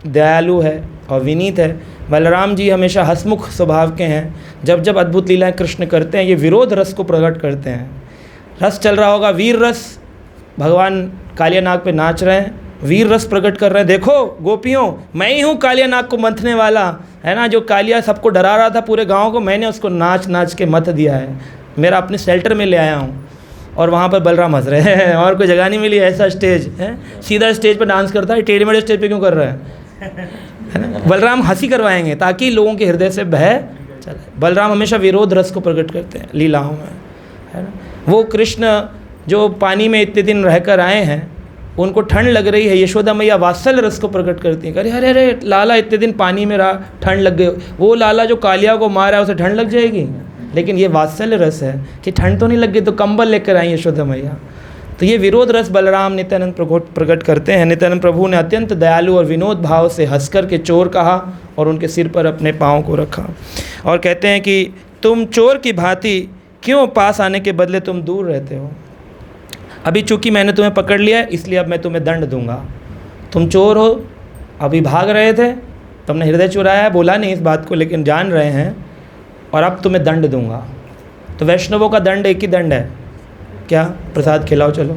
दयालु है और विनीत है। बलराम जी हमेशा हंसमुख स्वभाव के हैं। जब जब अद्भुत लीलाएं कृष्ण करते हैं, ये विरोध रस को प्रकट करते हैं। रस चल रहा होगा, वीर रस, भगवान कालिया नाग पे नाच रहे हैं, वीर रस प्रकट कर रहे हैं। देखो गोपियों, मैं ही हूँ कालिया नाग को मंथने वाला, है ना, जो कालिया सबको डरा रहा था पूरे गांव को, मैंने उसको नाच नाच के मत दिया है, मेरा अपने शेल्टर में ले आया हूँ। और वहाँ पर बलराम हंस रहे हैं, और कोई जगह नहीं मिली ऐसा स्टेज है, सीधा स्टेज पर डांस करता है, टेढ़े मेढ़े स्टेज पे क्यों कर रहा है ना। बलराम हंसी करवाएंगे ताकि लोगों के हृदय से बह चले। बलराम हमेशा विरोध रस को प्रकट करते हैं लीलाओं में, है ना। वो कृष्ण जो पानी में इतने दिन रहकर आए हैं, उनको ठंड लग रही है, यशोदा मैया वात्सल्य रस को प्रकट करती हैं। अरे अरे अरे लाला इतने दिन पानी में रहा, ठंड लग गई। वो लाला जो कालिया को मारा है उसे ठंड लग जाएगी, लेकिन ये वात्सल्य रस है कि ठंड तो नहीं लग गई तो कंबल लेकर आई यशोदा मैया। तो ये विरोध रस बलराम नित्यानंद प्रकट करते हैं। नित्यानंद प्रभु ने अत्यंत दयालु और विनोद भाव से हंसकर के चोर कहा और उनके सिर पर अपने पाँव को रखा और कहते हैं कि तुम चोर की भांति क्यों पास आने के बदले तुम दूर रहते हो? अभी चूंकि मैंने तुम्हें पकड़ लिया है इसलिए अब मैं तुम्हें दंड दूंगा। तुम चोर हो, अभी भाग रहे थे, तुमने हृदय चुराया, बोला नहीं इस बात को लेकिन जान रहे हैं, और अब तुम्हें दंड दूंगा। तो वैष्णवों का दंड एक ही दंड है, क्या? प्रसाद खिलाओ। चलो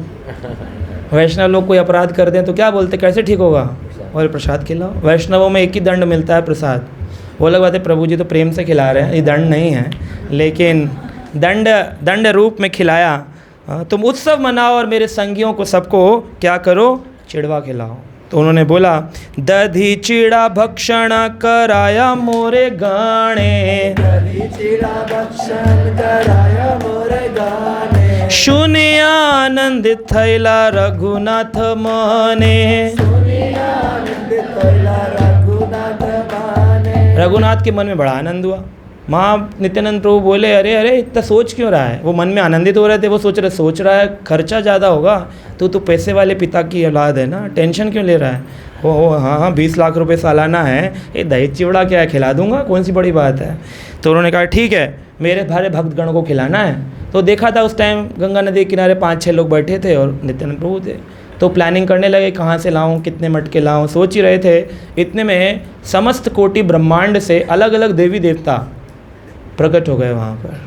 वैष्णव लोग कोई अपराध कर दें तो क्या बोलते, कैसे ठीक होगा? और प्रसाद खिलाओ। वैष्णवों में एक ही दंड मिलता है, प्रसाद। वो लोग बातें प्रभु जी तो प्रेम से खिला रहे हैं, ये दंड नहीं है, लेकिन दंड रूप में खिलाया। तुम उत्सव मनाओ और मेरे संगियों को सबको क्या करो, चिड़वा खिलाओ। तो उन्होंने बोला, दधी चिड़ा भक्षण कराया मोरे गाणे, दधी चिड़ा भक्षण कराया मोरे गाणे, शून्य आनंदित थैला रघुनाथ मने, रघुनाथ के मन में बड़ा आनंद हुआ। माँ नित्यानंद प्रभु बोले, अरे अरे इतना सोच क्यों रहा है? वो मन में आनंदित हो रहे थे, वो सोच रहा है खर्चा ज़्यादा होगा, तो तू पैसे वाले पिता की औलाद है ना, टेंशन क्यों ले रहा है? ओ हाँ 20 लाख रुपए सालाना है, ये दही चिवड़ा क्या है, खिला दूंगा, कौन सी बड़ी बात है। तो उन्होंने कहा ठीक है, मेरे भारे भक्तगण को खिलाना है। तो देखा था उस टाइम गंगा नदी के किनारे 5-6 लोग बैठे थे और नित्यानंद प्रभु थे। तो प्लानिंग करने लगे कहाँ से लाऊं, कितने मटके लाऊं, सोच ही रहे थे। इतने में समस्त कोटि ब्रह्मांड से अलग अलग देवी देवता प्रकट हो गए वहाँ पर,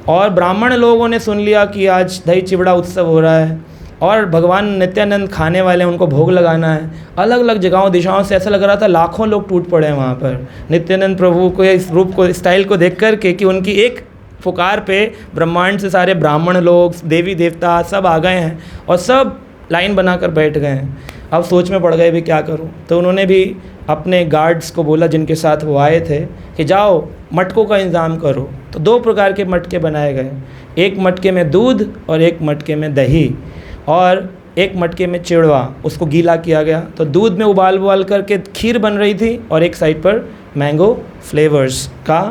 और ब्राह्मण लोगों ने सुन लिया कि आज दही चिवड़ा उत्सव हो रहा है और भगवान नित्यानंद खाने वाले हैं, उनको भोग लगाना है। अलग अलग जगहों दिशाओं से ऐसा लग रहा था लाखों लोग टूट पड़े हैं वहाँ पर नित्यानंद प्रभु को, इस रूप को, स्टाइल को देख कर के कि उनकी एक पुकार पे ब्रह्मांड से सारे ब्राह्मण लोग, देवी देवता सब आ गए हैं और सब लाइन बनाकर बैठ गए हैं। अब सोच में पड़ गए भी क्या करूं। तो उन्होंने भी अपने गार्ड्स को बोला जिनके साथ वो आए थे कि जाओ मटकों का इंतज़ाम करो। तो 2 प्रकार के मटके बनाए गए, एक मटके में दूध और एक मटके में दही, और एक मटके में चिड़वा, उसको गीला किया गया। तो दूध में उबाल करके खीर बन रही थी और एक साइड पर मैंगो फ्लेवर्स का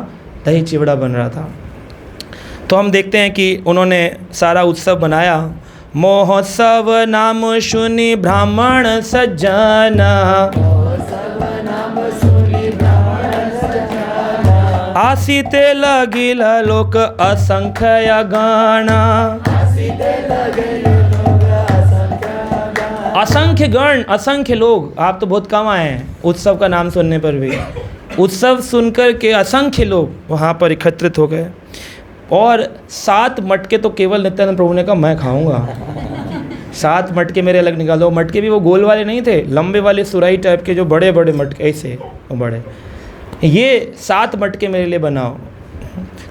दही चिवड़ा बन रहा था। तो हम देखते हैं कि उन्होंने सारा उत्सव बनाया। महोत्सव नाम सुनी ब्राह्मण सज्जन, आसीते लगिल लोक असंख्य गाना, असंख्य गण, असंख्य लोग। आप तो बहुत कम आए हैं उत्सव का नाम सुनने पर भी। उत्सव सुनकर के असंख्य लोग वहाँ पर एकत्रित हो गए और 7 मटके तो केवल नित्यानंद प्रभु ने कहा मैं खाऊंगा। 7 मटके मेरे अलग निकालो। मटके भी वो गोल वाले नहीं थे, लंबे वाले सुराही टाइप के जो बड़े बड़े मटके, ऐसे वो बड़े, ये 7 मटके मेरे लिए बनाओ।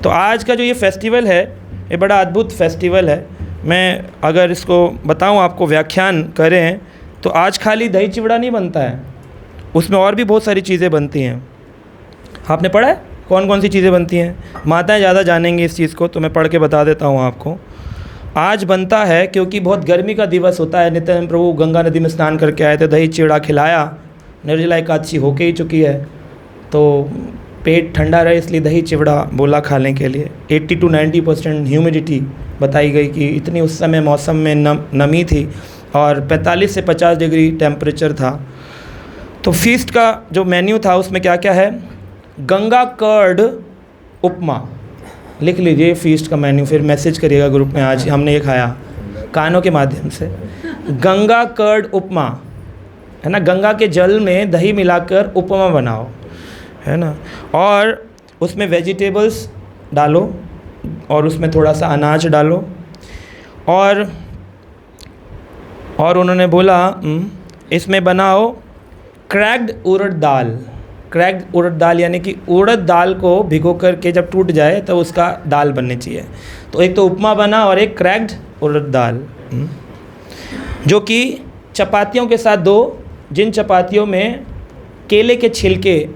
तो आज का जो ये फेस्टिवल है, ये बड़ा अद्भुत फेस्टिवल है। मैं अगर इसको बताऊं आपको, व्याख्यान करें तो आज खाली दही चिवड़ा नहीं बनता है, उसमें और भी बहुत सारी चीज़ें बनती हैं। आपने पढ़ा है कौन कौन सी चीज़ें बनती हैं? माताएं ज़्यादा जानेंगी इस चीज़ को, तो मैं पढ़ के बता देता हूँ आपको। आज बनता है, क्योंकि बहुत गर्मी का दिवस होता है, नित्यानंद प्रभु गंगा नदी में स्नान करके आए थे, दही चिवड़ा खिलाया, निर्जला एकादशी होके ही चुकी है, तो पेट ठंडा रहे इसलिए दही चिवड़ा बोला खाने के लिए। 80 to 90% ह्यूमिडिटी बताई गई कि इतनी उस समय मौसम में नमी थी और 45 से 50 डिग्री टेम्परेचर था। तो फीस्ट का जो मेन्यू था उसमें क्या क्या है? गंगा कर्ड उपमा, लिख लीजिए फीस्ट का मेन्यू, फिर मैसेज करिएगा ग्रुप में, आज हमने ये खाया कानों के माध्यम से। गंगा कर्ड उपमा है ना, गंगा के जल में दही मिलाकर उपमा बनाओ, है ना, और उसमें वेजिटेबल्स डालो और उसमें थोड़ा सा अनाज डालो। और उन्होंने बोला इसमें बनाओ क्रैक्ड उड़द दाल। क्रैक्ड उड़द दाल यानी कि उड़द दाल को भिगो करके जब टूट जाए तो उसका दाल बननी चाहिए। तो एक तो उपमा बना और एक क्रैक्ड उड़द दाल, जो कि चपातियों के साथ दो, जिन चपातियों में केले के छिलके,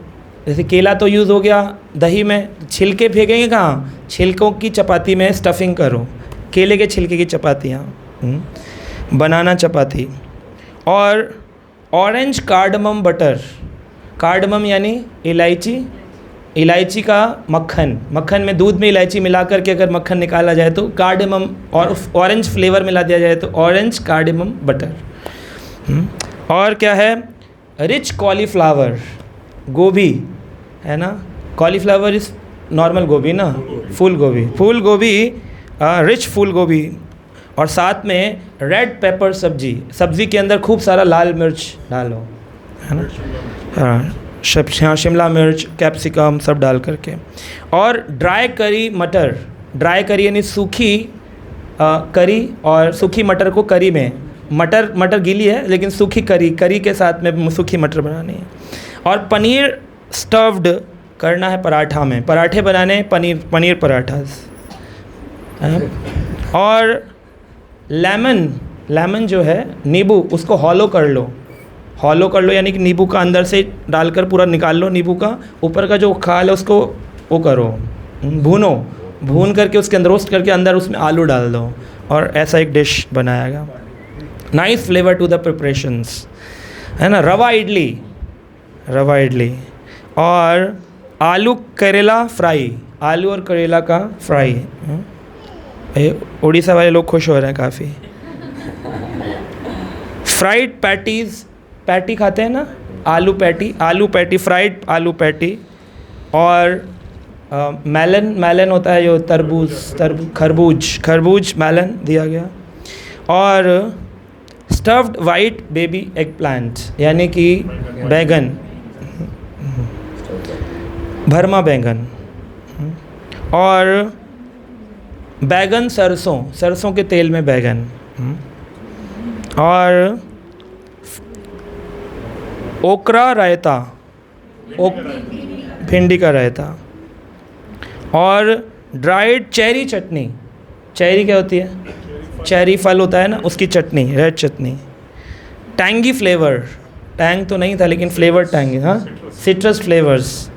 जैसे केला तो यूज़ हो गया दही में, छिलके फेंकेंगे कहाँ? छिलकों की चपाती में स्टफिंग करो, केले के छिलके की चपातियाँ, बनाना चपाती। और ऑरेंज कार्डमम बटर, कार्डमम यानी इलायची, इलायची का मक्खन, मक्खन में दूध में इलायची मिला करके अगर मक्खन निकाला जाए तो कार्डेमम, और ऑरेंज फ्लेवर मिला दिया जाए तो ऑरेंज कार्डेमम बटर। और क्या है, रिच कॉलीफ्लावर, गोभी है ना, कॉलीफ्लावर इज नॉर्मल गोभी ना, फूल गोभी, फूल गोभी, रिच फूल गोभी, और साथ में रेड पेपर सब्जी, सब्जी के अंदर खूब सारा लाल मिर्च डालो, है ना, हाँ, शिमला मिर्च, कैप्सिकम सब डाल करके। और ड्राई करी मटर, ड्राई करी यानी सूखी करी, और सूखी मटर को करी में, मटर गीली है लेकिन सूखी करी के साथ में सूखी मटर बनानी है। और पनीर स्टफ्ड करना है पराठा में, पराठे बनाने, पनीर पराठा। और लेमन जो है नींबू, उसको हॉलो कर लो यानी कि नींबू का अंदर से डालकर पूरा निकाल लो, नींबू का ऊपर का जो खाल है उसको वो करो, भून करके उसके अंदर रोस्ट करके अंदर उसमें आलू डाल दो, और ऐसा एक डिश बनाएगा। Nice flavour to the preparations, है ना। रवा इडली और आलू करेला फ्राई, आलू और करेला का फ्राई। उड़ीसा वाले लोग खुश हो रहे हैं काफ़ी। फ्राइड पैटीज़, पैटी खाते हैं ना, आलू पैटी, फ्राइड आलू पैटी। और मेलन होता है जो खरबूज मेलन दिया गया। और stuffed white baby egg plant यानी कि बैगन, भरमा बैंगन। और बैगन सरसों के तेल में बैगन। और ओकरा रायता, भिंडी का रायता। और ड्राइड चेरी चटनी, चेरी क्या होती है, चेरी फल होता है ना, उसकी चटनी, रेड चटनी। टैंगी फ्लेवर, टैंग तो नहीं था लेकिन फ्लेवर टैंगी, हाँ, सिट्रस फ्लेवर्स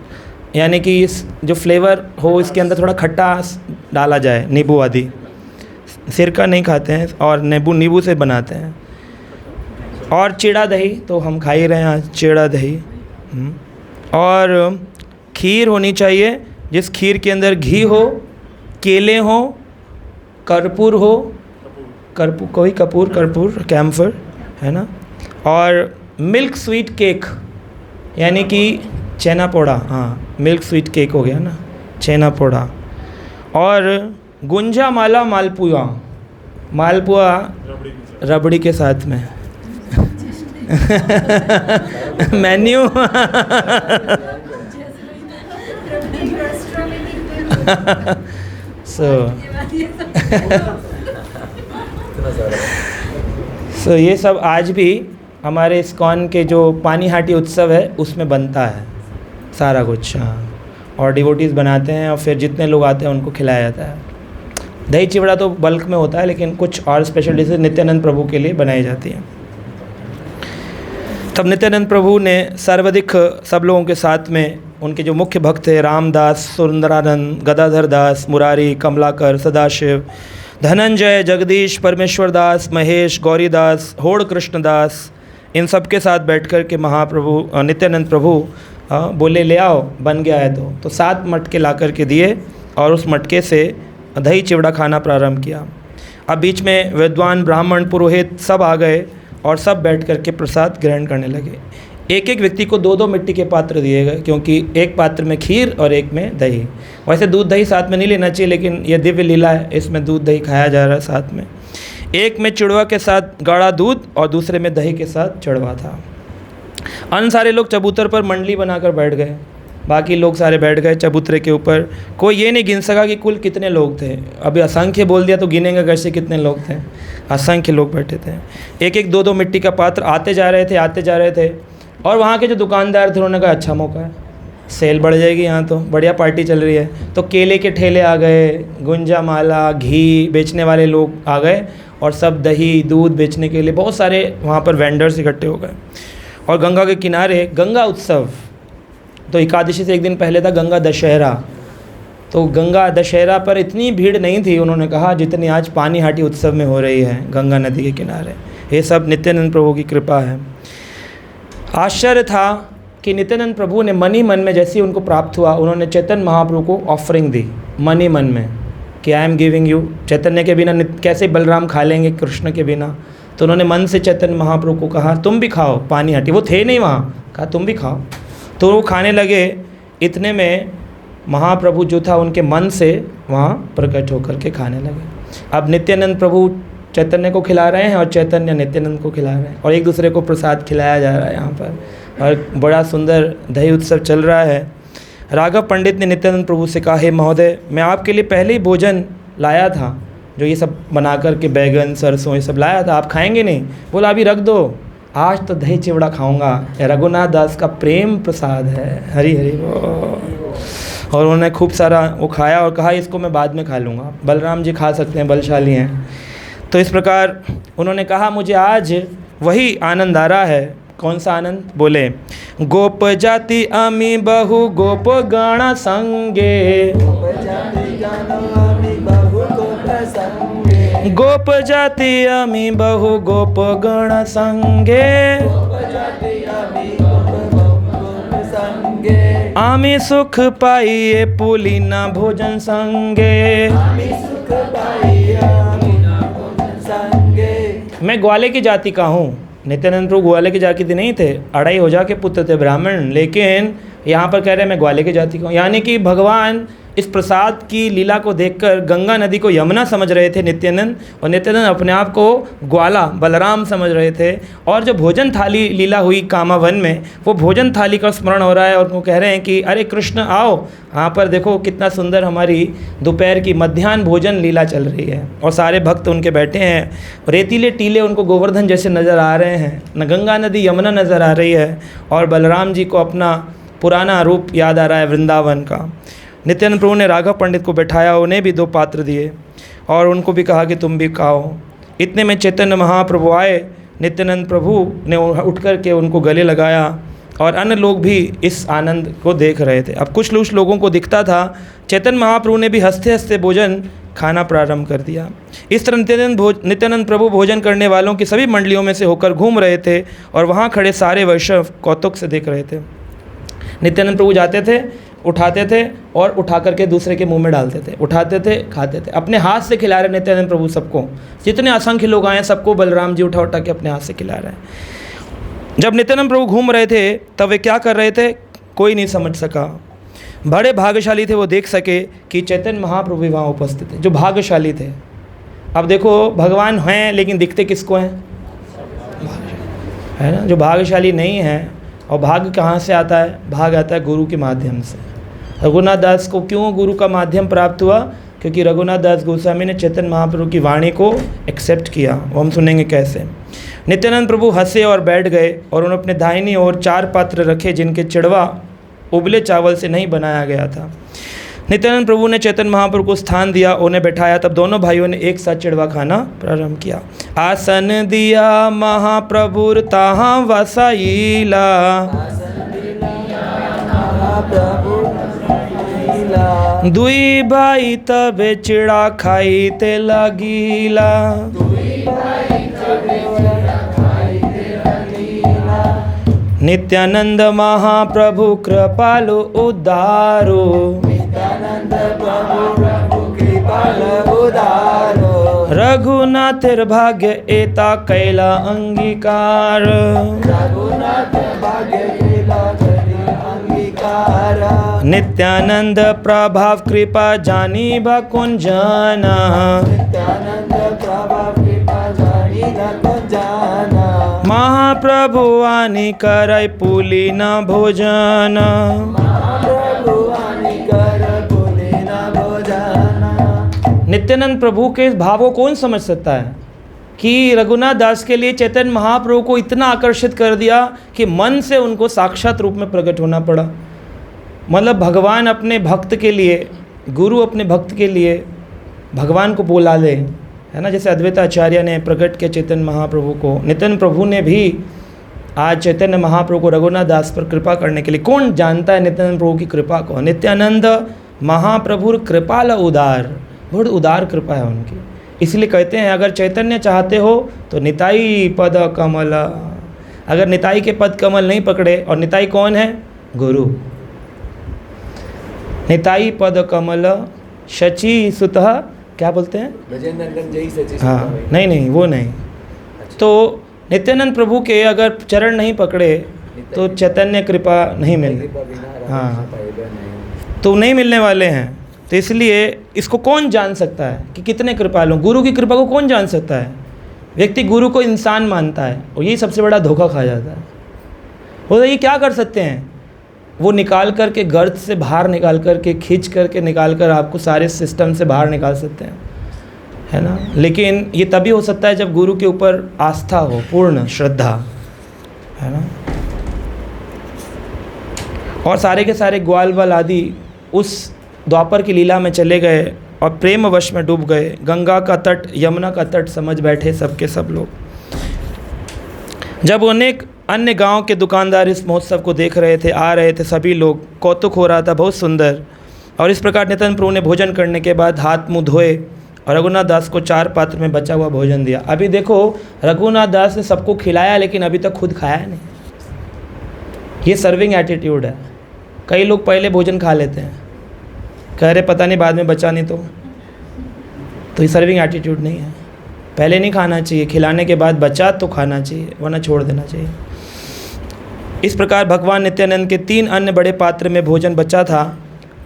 यानी कि इस जो फ्लेवर हो इसके अंदर थोड़ा खट्टा डाला जाए, नींबू आदि। सिरका नहीं खाते हैं और नींबू से बनाते हैं। और चिड़ा दही तो हम खा ही रहे हैं आज, चिड़ा दही। और खीर होनी चाहिए जिस खीर के अंदर घी हो, केले हो, कर्पूर हो, कर्पूर कैम्फर, है ना। और मिल्क स्वीट केक यानी कि छेना पोड़ा, हाँ, मिल्क स्वीट केक हो गया ना, छेना पोड़ा। और गुंजा माला मालपुआ रबड़ी के साथ में। मेन्यू सो ये सब आज भी हमारे इस्कॉन के जो पानी हाटी उत्सव है उसमें बनता है सारा कुछ, हाँ। और डिवोटीज़ बनाते हैं और फिर जितने लोग आते हैं उनको खिलाया जाता है। दही चिवड़ा तो बल्क में होता है लेकिन कुछ और स्पेशल डिशेज नित्यानंद प्रभु के लिए बनाई जाती हैं। तब नित्यानंद प्रभु ने सर्वाधिक सब लोगों के साथ में उनके जो मुख्य भक्त थे, रामदास, सुरेंद्रानंद, गदाधर दास, मुरारी, कमलाकर, सदाशिव, धनंजय, जगदीश, परमेश्वर दास, महेश, गौरीदास, होड़ कृष्णदास, इन सब के साथ बैठ कर के महाप्रभु नित्यानंद प्रभु बोले ले आओ, बन गया है तो 7 मटके ला कर के दिए और उस मटके से दही चिवड़ा खाना प्रारंभ किया। अब बीच में विद्वान, ब्राह्मण, पुरोहित सब आ गए और सब बैठ कर के प्रसाद ग्रहण करने लगे। एक एक व्यक्ति को 2-2 मिट्टी के पात्र दिए गए क्योंकि एक पात्र में खीर और एक में दही। वैसे दूध दही साथ में नहीं लेना चाहिए लेकिन यह दिव्य लीला है, इसमें दूध दही खाया जा रहा है साथ में। एक में चिड़वा के साथ गाढ़ा दूध और दूसरे में दही के साथ चिड़वा था। अन्य सारे लोग चबूतर पर मंडली बनाकर बैठ गए, बाकी लोग सारे बैठ गए चबूतरे के ऊपर। कोई ये नहीं गिन सका कि कुल कितने लोग थे, अभी असंख्य बोल दिया तो गिनेंगे कैसे कितने लोग थे, असंख्य लोग बैठे थे। एक एक 2-2 मिट्टी का पात्र आते जा रहे थे। और वहाँ के जो दुकानदार थे उन्होंने कहा अच्छा मौका है, सेल बढ़ जाएगी, यहाँ तो बढ़िया पार्टी चल रही है। तो केले के ठेले आ गए, गुंजा माला, घी बेचने वाले लोग आ गए और सब दही दूध बेचने के लिए बहुत सारे वहाँ पर वेंडर्स इकट्ठे हो गए। और गंगा के किनारे गंगा उत्सव, तो एकादशी से एक दिन पहले था गंगा दशहरा, तो गंगा दशहरा पर इतनी भीड़ नहीं थी उन्होंने कहा जितनी आज पानी हाटी उत्सव में हो रही है गंगा नदी के किनारे। ये सब नित्यानंद प्रभु की कृपा है। आश्चर्य था कि नित्यानंद प्रभु ने मन ही मन में, जैसे ही उनको प्राप्त हुआ, उन्होंने चैतन्य महाप्रभु को ऑफरिंग दी मन ही मन में कि आई एम गिविंग यू। चैतन्य के बिना कैसे बलराम खा लेंगे कृष्ण के बिना, तो उन्होंने मन से चैतन्य महाप्रभु को कहा तुम भी खाओ, पानी हटी, वो थे नहीं वहाँ, कहा तुम भी खाओ। तो वो खाने लगे। इतने में महाप्रभु जो था उनके मन से वहाँ प्रकट होकर के खाने लगे। अब नित्यानंद प्रभु चैतन्य को खिला रहे हैं और चैतन्य नित्यानंद को खिला रहे हैं और एक दूसरे को प्रसाद खिलाया जा रहा है यहाँ पर, और बड़ा सुंदर दही उत्सव चल रहा है। राघव पंडित ने नित्यानंद प्रभु से कहा, हे महोदय, मैं आपके लिए पहले ही भोजन लाया था, जो ये सब बना कर के बैगन सरसों ये सब लाया था, आप खाएंगे नहीं? बोला अभी रख दो, आज तो दही चिवड़ा खाऊंगा, रघुनाथ दास का प्रेम प्रसाद है, हरी हरी बोल। और उन्होंने खूब सारा वो खाया और कहा इसको मैं बाद में खा लूँगा, बलराम जी खा सकते हैं, बलशाली हैं। तो इस प्रकार उन्होंने कहा मुझे आज वही आनंद आ रहा है। कौन सा आनंद? बोले गोप जाति अमी बहु गोप गण संगे, गोप जाति अमी बहु गोप गण संगे, आमी सुख पाइए पुलिना भोजन संगे। मैं ग्वाले की जाति का हूँ। नित्यानंद प्रभु ग्वाले की जाति नहीं थे, अढ़ाई हो जा के पुत्र थे ब्राह्मण, लेकिन यहाँ पर कह रहे हैं मैं ग्वाले की जाति का हूँ। यानी कि भगवान इस प्रसाद की लीला को देखकर गंगा नदी को यमुना समझ रहे थे नित्यानंद, और नित्यानंद अपने आप को ग्वाला बलराम समझ रहे थे। और जो भोजन थाली लीला हुई कामावन में, वो भोजन थाली का स्मरण हो रहा है और वो कह रहे हैं कि अरे कृष्ण आओ, यहाँ पर देखो कितना सुंदर हमारी दोपहर की मध्याह्न भोजन लीला चल रही है। और सारे भक्त उनके बैठे हैं, रेतीले टीले उनको गोवर्धन जैसे नज़र आ रहे हैं, न गंगा नदी यमुना नज़र आ रही है, और बलराम जी को अपना पुराना रूप याद आ रहा है वृंदावन का। नित्यानंद प्रभु ने राघव पंडित को बैठाया, उन्हें भी 2 पात्र दिए और उनको भी कहा कि तुम भी खाओ। इतने में चैतन्य महाप्रभु आए। नित्यानंद प्रभु ने उठ कर के उनको गले लगाया और अन्य लोग भी इस आनंद को देख रहे थे। अब कुछ लोगों को दिखता था, चैतन्य महाप्रभु ने भी हंसते हंसते भोजन खाना प्रारंभ कर दिया। इस तरह नित्यानंद प्रभु भोजन करने वालों की सभी मंडलियों में से होकर घूम रहे थे और वहाँ खड़े सारे वैष्णव कौतुक से देख रहे थे। नित्यानंद प्रभु जाते थे, उठाते थे और उठा करके दूसरे के मुंह में डालते थे, उठाते थे, खाते थे, अपने हाथ से खिला रहे नित्यानंद प्रभु सबको। जितने असंख्य लोग आए सबको बलराम जी उठा के अपने हाथ से खिला रहे हैं। जब नित्यानंद प्रभु घूम रहे थे तब वे क्या कर रहे थे कोई नहीं समझ सका। बड़े भाग्यशाली थे वो देख सके कि चैतन्य महाप्रभु वहाँ उपस्थित थे, जो भाग्यशाली थे। अब देखो भगवान हैं लेकिन दिखते किसको हैं? है ना, जो भाग्यशाली नहीं है। और भाग्य कहाँ से आता है? भाग्य आता है गुरु के माध्यम से। रघुनाथ दास को क्यों गुरु का माध्यम प्राप्त हुआ? क्योंकि रघुनाथ दास गोस्वामी ने चैतन्य महाप्रभु की वाणी को एक्सेप्ट किया। वो हम सुनेंगे कैसे। नित्यानंद प्रभु हंसे और बैठ गए और उन्होंने अपने दाहिनी ओर 4 पात्र रखे जिनके चिड़वा उबले चावल से नहीं बनाया गया था। नित्यानंद प्रभु ने चैतन्य महाप्रभु को स्थान दिया, उन्हें बैठाया। तब दोनों भाइयों ने एक साथ चिड़वा खाना प्रारंभ किया। आसन दिया महाप्रभु ताहाँ वसाईला, दुई भाई तबे चिड़ा खाई ते लगीला। नित्यानंद महाप्रभु कृपालु उदारो, रघुनाथर भाग्य एता कैला अंगीकार। नित्यानंद प्रभाव कृपा जानी भकुन जाना, महाप्रभु आनी करय पुलिना भोजन। नित्यानंद प्रभु के इस भाव को कौन समझ सकता है कि रघुनाथ दास के लिए चैतन्य महाप्रभु को इतना आकर्षित कर दिया कि मन से उनको साक्षात रूप में प्रकट होना पड़ा। मतलब भगवान अपने भक्त के लिए, गुरु अपने भक्त के लिए भगवान को बुला ले, है ना। जैसे अद्वैत आचार्य ने प्रकट किया चैतन्य महाप्रभु को, नित्यानंद प्रभु ने भी आज चैतन्य महाप्रभु को रघुनाथ दास पर कृपा करने के लिए। कौन जानता है नित्यानंद प्रभु की कृपा को? नित्यानंद महाप्रभु कृपाल उदार, बहुत उदार कृपा है उनकी। इसलिए कहते हैं अगर चैतन्य चाहते हो तो निताई पद कमल, अगर निताई के पद कमल नहीं पकड़े, और निताई कौन है? गुरु। निताई पद कमल शचि सुतः, क्या बोलते हैं? गजेंद्रनंदन जय सचि। हाँ, नहीं वो नहीं। तो नित्यानंद प्रभु के अगर चरण नहीं पकड़े तो चैतन्य कृपा नहीं मिलती। हाँ, तो नहीं मिलने वाले हैं। तो इसलिए इसको कौन जान सकता है कि कितने कृपालु? गुरु की कृपा को कौन जान सकता है? व्यक्ति गुरु को इंसान मानता है, और यही सबसे बड़ा धोखा खा जाता है। वो ये क्या कर सकते हैं? वो निकाल कर के गर्त से बाहर निकाल कर के, खींच करके निकाल कर आपको सारे सिस्टम से बाहर निकाल सकते हैं, है ना। लेकिन ये तभी हो सकता है जब गुरु के ऊपर आस्था हो, पूर्ण श्रद्धा, है ना। और सारे के सारे ग्वाल वाल आदि उस द्वापर की लीला में चले गए और प्रेम वश में डूब गए। गंगा का तट, यमुना का तट समझ बैठे सबके सब लोग। जब अनेक अन्य गांव के दुकानदार इस महोत्सव को देख रहे थे, आ रहे थे, सभी लोग, कौतुक हो रहा था, बहुत सुंदर। और इस प्रकार नित्यानंद प्रभु ने भोजन करने के बाद हाथ मुंह धोए और रघुनाथ दास को 4 पात्र में बचा हुआ भोजन दिया। अभी देखो, रघुनाथ दास ने सबको खिलाया, लेकिन अभी तक खुद खाया नहीं। ये सर्विंग एटीट्यूड है। कई लोग पहले भोजन खा लेते हैं, कह रहे पता नहीं बाद में बचा नहीं तो ये सर्विंग एटीट्यूड नहीं है। पहले नहीं खाना चाहिए, खिलाने के बाद बचा तो खाना चाहिए, वरना छोड़ देना चाहिए। इस प्रकार भगवान नित्यानंद के 3 अन्य बड़े पात्र में भोजन बचा था,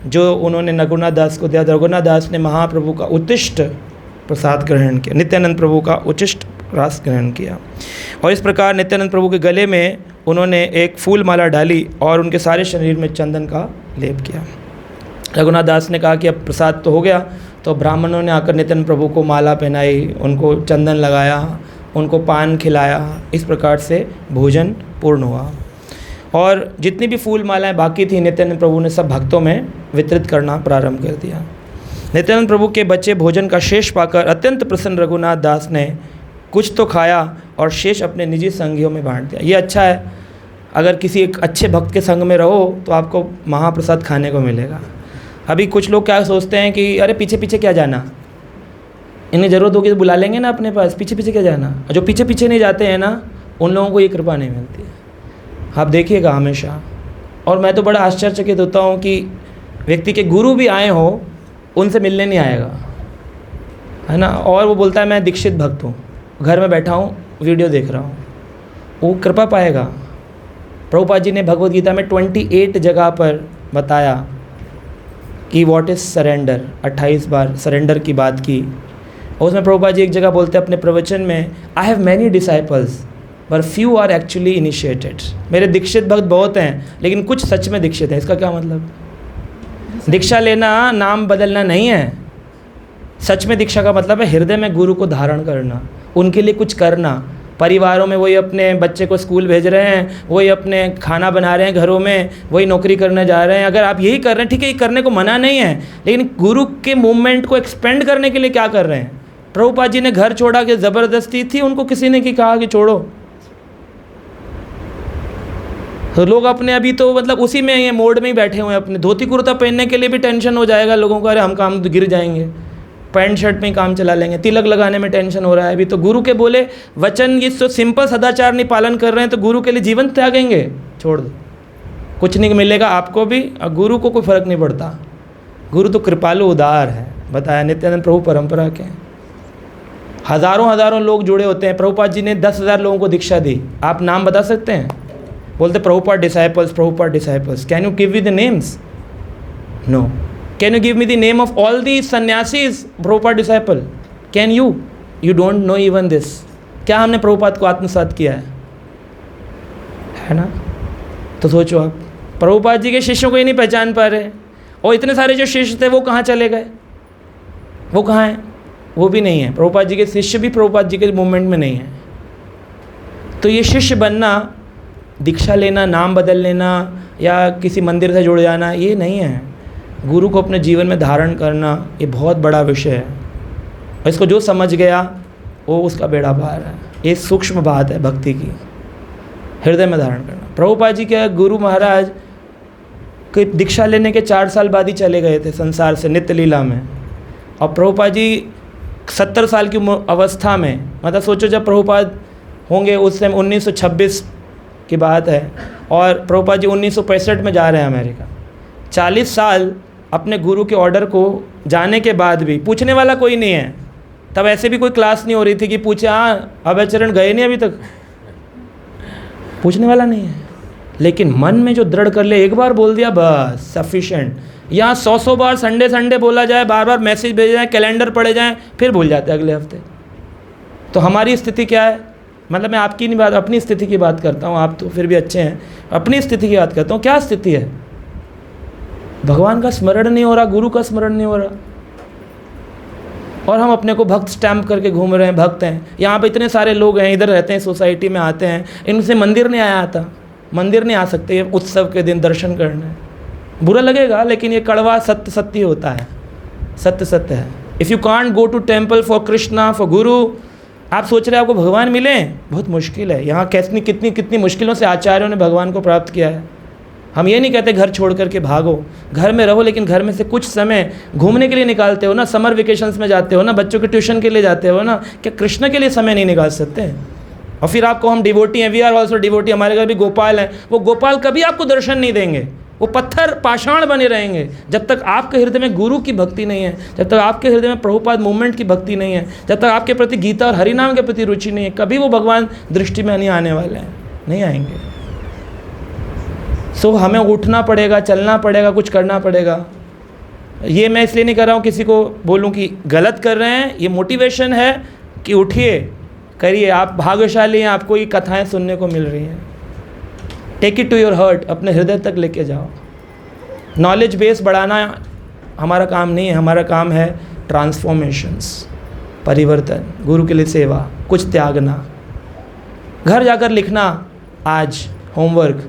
जो उन्होंने रघुनाथ दास को दिया। रघुनाथ दास ने महाप्रभु का उच्छिष्ट प्रसाद ग्रहण किया, नित्यानंद प्रभु का उच्छिष्ट रस ग्रहण किया। और इस प्रकार नित्यानंद प्रभु के गले में उन्होंने एक फूल माला डाली और उनके सारे शरीर में चंदन का लेप किया। रघुनाथ दास ने कहा कि अब प्रसाद तो हो गया, तो ब्राह्मणों ने आकर नित्यानंद प्रभु को माला पहनाई, उनको चंदन लगाया, उनको पान खिलाया। इस प्रकार से भोजन पूर्ण हुआ। और जितनी भी फूल मालाएँ बाकी थी, नित्यानंद प्रभु ने सब भक्तों में वितरित करना प्रारंभ कर दिया। नित्यानंद प्रभु के बच्चे भोजन का शेष पाकर अत्यंत प्रसन्न रघुनाथ दास ने कुछ तो खाया और शेष अपने निजी संगियों में बांट दिया। ये अच्छा है, अगर किसी एक अच्छे भक्त के संग में रहो तो आपको महाप्रसाद खाने को मिलेगा। अभी कुछ लोग क्या सोचते हैं कि अरे पीछे पीछे क्या जाना, इन्हें ज़रूरत होगी तो बुला लेंगे ना अपने पास, पीछे पीछे क्या जाना। और जो पीछे पीछे नहीं जाते हैं ना, उन लोगों को ये कृपा नहीं मिलती है। आप देखिएगा हमेशा। और मैं तो बड़ा आश्चर्यचकित होता हूँ कि व्यक्ति के गुरु भी आए हों, उनसे मिलने नहीं आएगा, है ना। और वो बोलता है मैं दीक्षित भक्त हूँ, घर में बैठा हूँ, वीडियो देख रहा हूँ, वो कृपा पाएगा। प्रभुपाद जी ने भगवद गीता में 28 जगह पर बताया कि what is surrender, 28 bar surrender की बात की। और उसमें प्रभुपाद जी एक जगह बोलते हैं अपने प्रवचन में, आई हैव मैनी डिसाइपल्स पर फ्यू आर एक्चुअली इनिशिएटेड। मेरे दीक्षित भक्त बहुत हैं, लेकिन कुछ सच में दीक्षित हैं। इसका क्या मतलब? दीक्षा लेना नाम बदलना नहीं है। सच में दीक्षा का मतलब है हृदय में गुरु को धारण करना, उनके लिए कुछ करना। परिवारों में वही अपने बच्चे को स्कूल भेज रहे हैं, वही अपने खाना बना रहे हैं घरों में, वही नौकरी करने जा रहे हैं। अगर आप यही कर रहे हैं, ठीक है, ये करने को मना नहीं है, लेकिन गुरु के मूवमेंट को एक्सपेंड करने के लिए क्या कर रहे हैं? प्रभुपाद जी ने घर छोड़ा कि ज़बरदस्ती थी, उनको किसी ने कहा कि छोड़ो। तो लोग अपने अभी तो मतलब उसी में ये मोड में ही बैठे हुए हैं। अपने धोती कुर्ता पहनने के लिए भी टेंशन हो जाएगा लोगों को, अरे हम काम तो गिर जाएंगे, पैंट शर्ट में ही काम चला लेंगे। तिलक लगाने में टेंशन हो रहा है अभी तो। गुरु के बोले वचन, ये तो सिंपल सदाचार नहीं पालन कर रहे हैं, तो गुरु के लिए जीवन त्यागेंगे? छोड़ दो, कुछ नहीं मिलेगा आपको भी, और गुरु को कोई फर्क नहीं पड़ता। गुरु तो कृपालु उदार है, बताया नित्यानंद प्रभु परंपरा के। हज़ारों लोग जुड़े होते हैं। प्रभुपाद जी ने 10,000 लोगों को दीक्षा दी। आप नाम बता सकते हैं? बोलते Prabhupada disciples, Prabhupada disciples. Can you give me the names? No. Can you give me the name of all the sannyasis, Prabhupada disciple? Can you? You don't know even this. क्या हमने प्रभुपाद को आत्मसात किया है ना? तो सोचो आप, प्रभुपाद जी के शिष्यों को ही नहीं पहचान पा रहे, और इतने सारे जो शिष्य थे वो कहाँ चले गए? वो कहाँ हैं? वो भी नहीं है। प्रभुपाद जी के शिष्य भी प्रभुपाद जी के मूवमेंट में नहीं है। तो ये शिष्य बनना, दीक्षा लेना, नाम बदल लेना, या किसी मंदिर से जुड़ जाना, ये नहीं है। गुरु को अपने जीवन में धारण करना, ये बहुत बड़ा विषय है। और इसको जो समझ गया वो उसका बेड़ा पार है। ये सूक्ष्म बात है भक्ति की, हृदय में धारण करना। प्रभुपाद जी के गुरु महाराज के दीक्षा लेने के 4 साल बाद ही चले गए थे संसार से, नित्य लीला में। और प्रभुपाद जी 70 साल की अवस्था में, मतलब सोचो जब प्रभुपाद होंगे उस समय 1926 की बात है। और प्रभुपाद जी 1965 में जा रहे हैं अमेरिका। 40 साल अपने गुरु के ऑर्डर को जाने के बाद भी पूछने वाला कोई नहीं है। तब ऐसे भी कोई क्लास नहीं हो रही थी कि पूछे हाँ अभय चरण गए नहीं अभी तक, पूछने वाला नहीं है। लेकिन मन में जो दृढ़ कर ले, एक बार बोल दिया बस सफिशेंट। यहाँ 100 बार संडे बोला जाए, बार बार मैसेज भेजे जाए, कैलेंडर पढ़े जाएँ, फिर भूल जाते अगले हफ्ते। तो हमारी स्थिति क्या है? मतलब मैं आपकी नहीं बात, अपनी स्थिति की बात करता हूँ। आप तो फिर भी अच्छे हैं, अपनी स्थिति की बात करता हूँ। क्या स्थिति है? भगवान का स्मरण नहीं हो रहा, गुरु का स्मरण नहीं हो रहा, और हम अपने को भक्त स्टैम्प करके घूम रहे हैं, भक्त हैं। यहाँ पे इतने सारे लोग हैं, इधर रहते हैं, सोसाइटी में आते हैं, इनसे मंदिर नहीं आया आता, मंदिर नहीं आ सकते उत्सव के दिन दर्शन करने। बुरा लगेगा, लेकिन ये कड़वा सत्य सत्य होता है, सत्य सत्य है। If you can't go to temple for Krishna, for guru, आप सोच रहे हैं आपको भगवान मिले, बहुत मुश्किल है। यहाँ कैसी कितनी मुश्किलों से आचार्यों ने भगवान को प्राप्त किया है। हम ये नहीं कहते घर छोड़ करके भागो, घर में रहो, लेकिन घर में से कुछ समय घूमने के लिए निकालते हो ना, समर वेकेशंस में जाते हो ना, बच्चों के ट्यूशन के लिए जाते हो ना, क्या कृष्ण के लिए समय नहीं निकाल सकते? और फिर आपको हम डिवोटी हैं, वी आर ऑल्सो डिवोटी, हमारे घर भी गोपाल हैं। वो गोपाल कभी आपको दर्शन नहीं देंगे, वो पत्थर पाषाण बने रहेंगे। जब तक आपके हृदय में गुरु की भक्ति नहीं है, जब तक आपके हृदय में प्रभुपाद मूवमेंट की भक्ति नहीं है, जब तक आपके प्रति गीता और हरिनाम के प्रति रुचि नहीं है, कभी वो भगवान दृष्टि में नहीं आने वाले हैं, नहीं आएंगे। सो हमें उठना पड़ेगा, चलना पड़ेगा, कुछ करना पड़ेगा। ये मैं इसलिए नहीं कर रहा हूँ किसी को बोलूँ कि गलत कर रहे हैं, ये मोटिवेशन है कि उठिए, करिए। आप भाग्यशाली हैं, आपको ये कथाएं सुनने को मिल रही हैं। Take it to your heart, अपने हृदय तक लेके जाओ। नॉलेज बेस बढ़ाना हमारा काम नहीं है, हमारा काम है ट्रांसफॉर्मेशंस, परिवर्तन, गुरु के लिए सेवा, कुछ त्यागना। घर जाकर लिखना आज होमवर्क,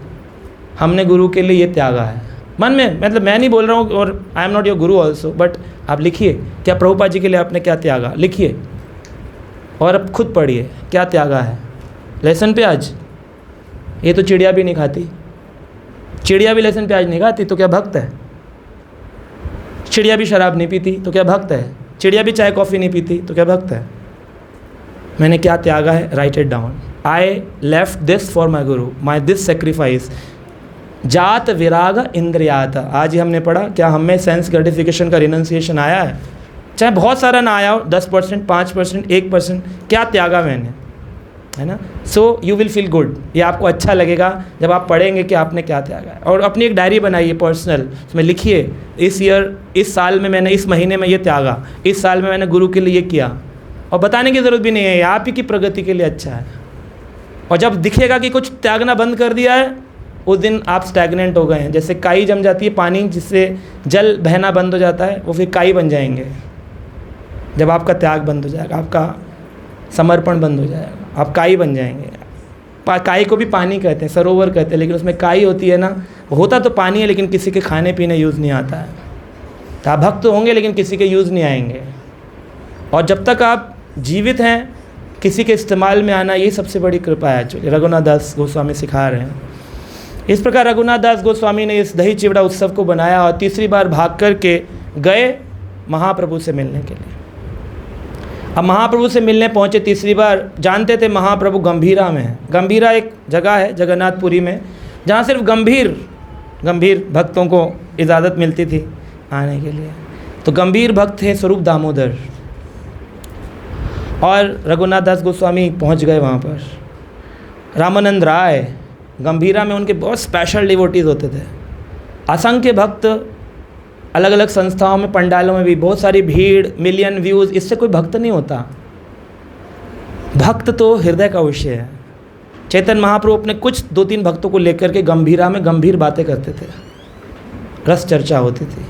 हमने गुरु के लिए ये त्यागा है। मन में, मतलब मैं नहीं बोल रहा हूँ, और I am not your Guru also, but आप लिखिए क्या प्रभुपाद जी के लिए आपने क्या त्यागा, लिखिए। और अब खुद पढ़िए क्या त्यागा है। लेसन पे आज ये तो चिड़िया भी नहीं खाती, चिड़िया भी लेसन पे आज नहीं खाती, तो क्या भक्त है? चिड़िया भी शराब नहीं पीती, तो क्या भक्त है? चिड़िया भी चाय कॉफ़ी नहीं पीती, तो क्या भक्त है? मैंने क्या त्यागा है? Right it down. I left this for my Guru, my this sacrifice. जात विराग इंद्रियात, आज ही हमने पढ़ा, क्या हमें सेंस ग्रेटिफिकेशन का रिनंसिएशन आया है? चाहे बहुत सारा ना आया हो, 10%, 5%, 1%, क्या त्यागा मैंने, है ना? So you will feel good, ये आपको अच्छा लगेगा जब आप पढ़ेंगे कि आपने क्या त्यागा है। और अपनी एक डायरी बनाइए पर्सनल, उसमें लिखिए इस ईयर, इस साल में मैंने, इस महीने में ये त्यागा, इस साल में मैंने गुरु के लिए ये किया। और बताने की ज़रूरत भी नहीं है, आप ही की प्रगति के लिए अच्छा है। और जब दिखेगा कि कुछ त्यागना बंद कर दिया है, उस दिन आप स्टैग्नेंट हो गए हैं। जैसे काई जम जाती है पानी, जिससे जल बहना बंद हो जाता है, वो फिर काई बन जाएंगे। जब आपका त्याग बंद हो जाएगा, आपका समर्पण बंद हो जाएगा, आप काई बन जाएंगे। काई को भी पानी कहते हैं, सरोवर कहते हैं, लेकिन उसमें काई होती है ना, होता तो पानी है, लेकिन किसी के खाने पीने यूज़ नहीं आता है। तो आप भक्त होंगे, लेकिन किसी के यूज़ नहीं आएंगे। और जब तक आप जीवित हैं, किसी के इस्तेमाल में आना, ये सबसे बड़ी कृपा है। एक्चुअली रघुनाथ दास गोस्वामी सिखा रहे हैं। इस प्रकार रघुनाथ दास गोस्वामी ने इस दही चिवड़ा उत्सव को बनाया और तीसरी बार भाग कर के गए महाप्रभु से मिलने के लिए। अब महाप्रभु से मिलने पहुँचे तीसरी बार। जानते थे महाप्रभु गंभीरा में है। गंभीरा एक जगह है जगन्नाथपुरी में, जहाँ सिर्फ गंभीर भक्तों को इजाज़त मिलती थी आने के लिए। तो गंभीर भक्त थे स्वरूप दामोदर, और रघुनाथ दास गोस्वामी पहुँच गए वहाँ पर। रामानंद राय, गंभीरा में उनके बहुत स्पेशल डिवोटीज़ होते थे। असंख्य भक्त, अलग अलग संस्थाओं में, पंडालों में भी बहुत सारी भीड़, मिलियन व्यूज़, इससे कोई भक्त नहीं होता। भक्त तो हृदय का विषय है। चैतन्य महाप्रभु अपने कुछ 2-3 भक्तों को लेकर के गंभीरा में गंभीर बातें करते थे, रस चर्चा होती थी।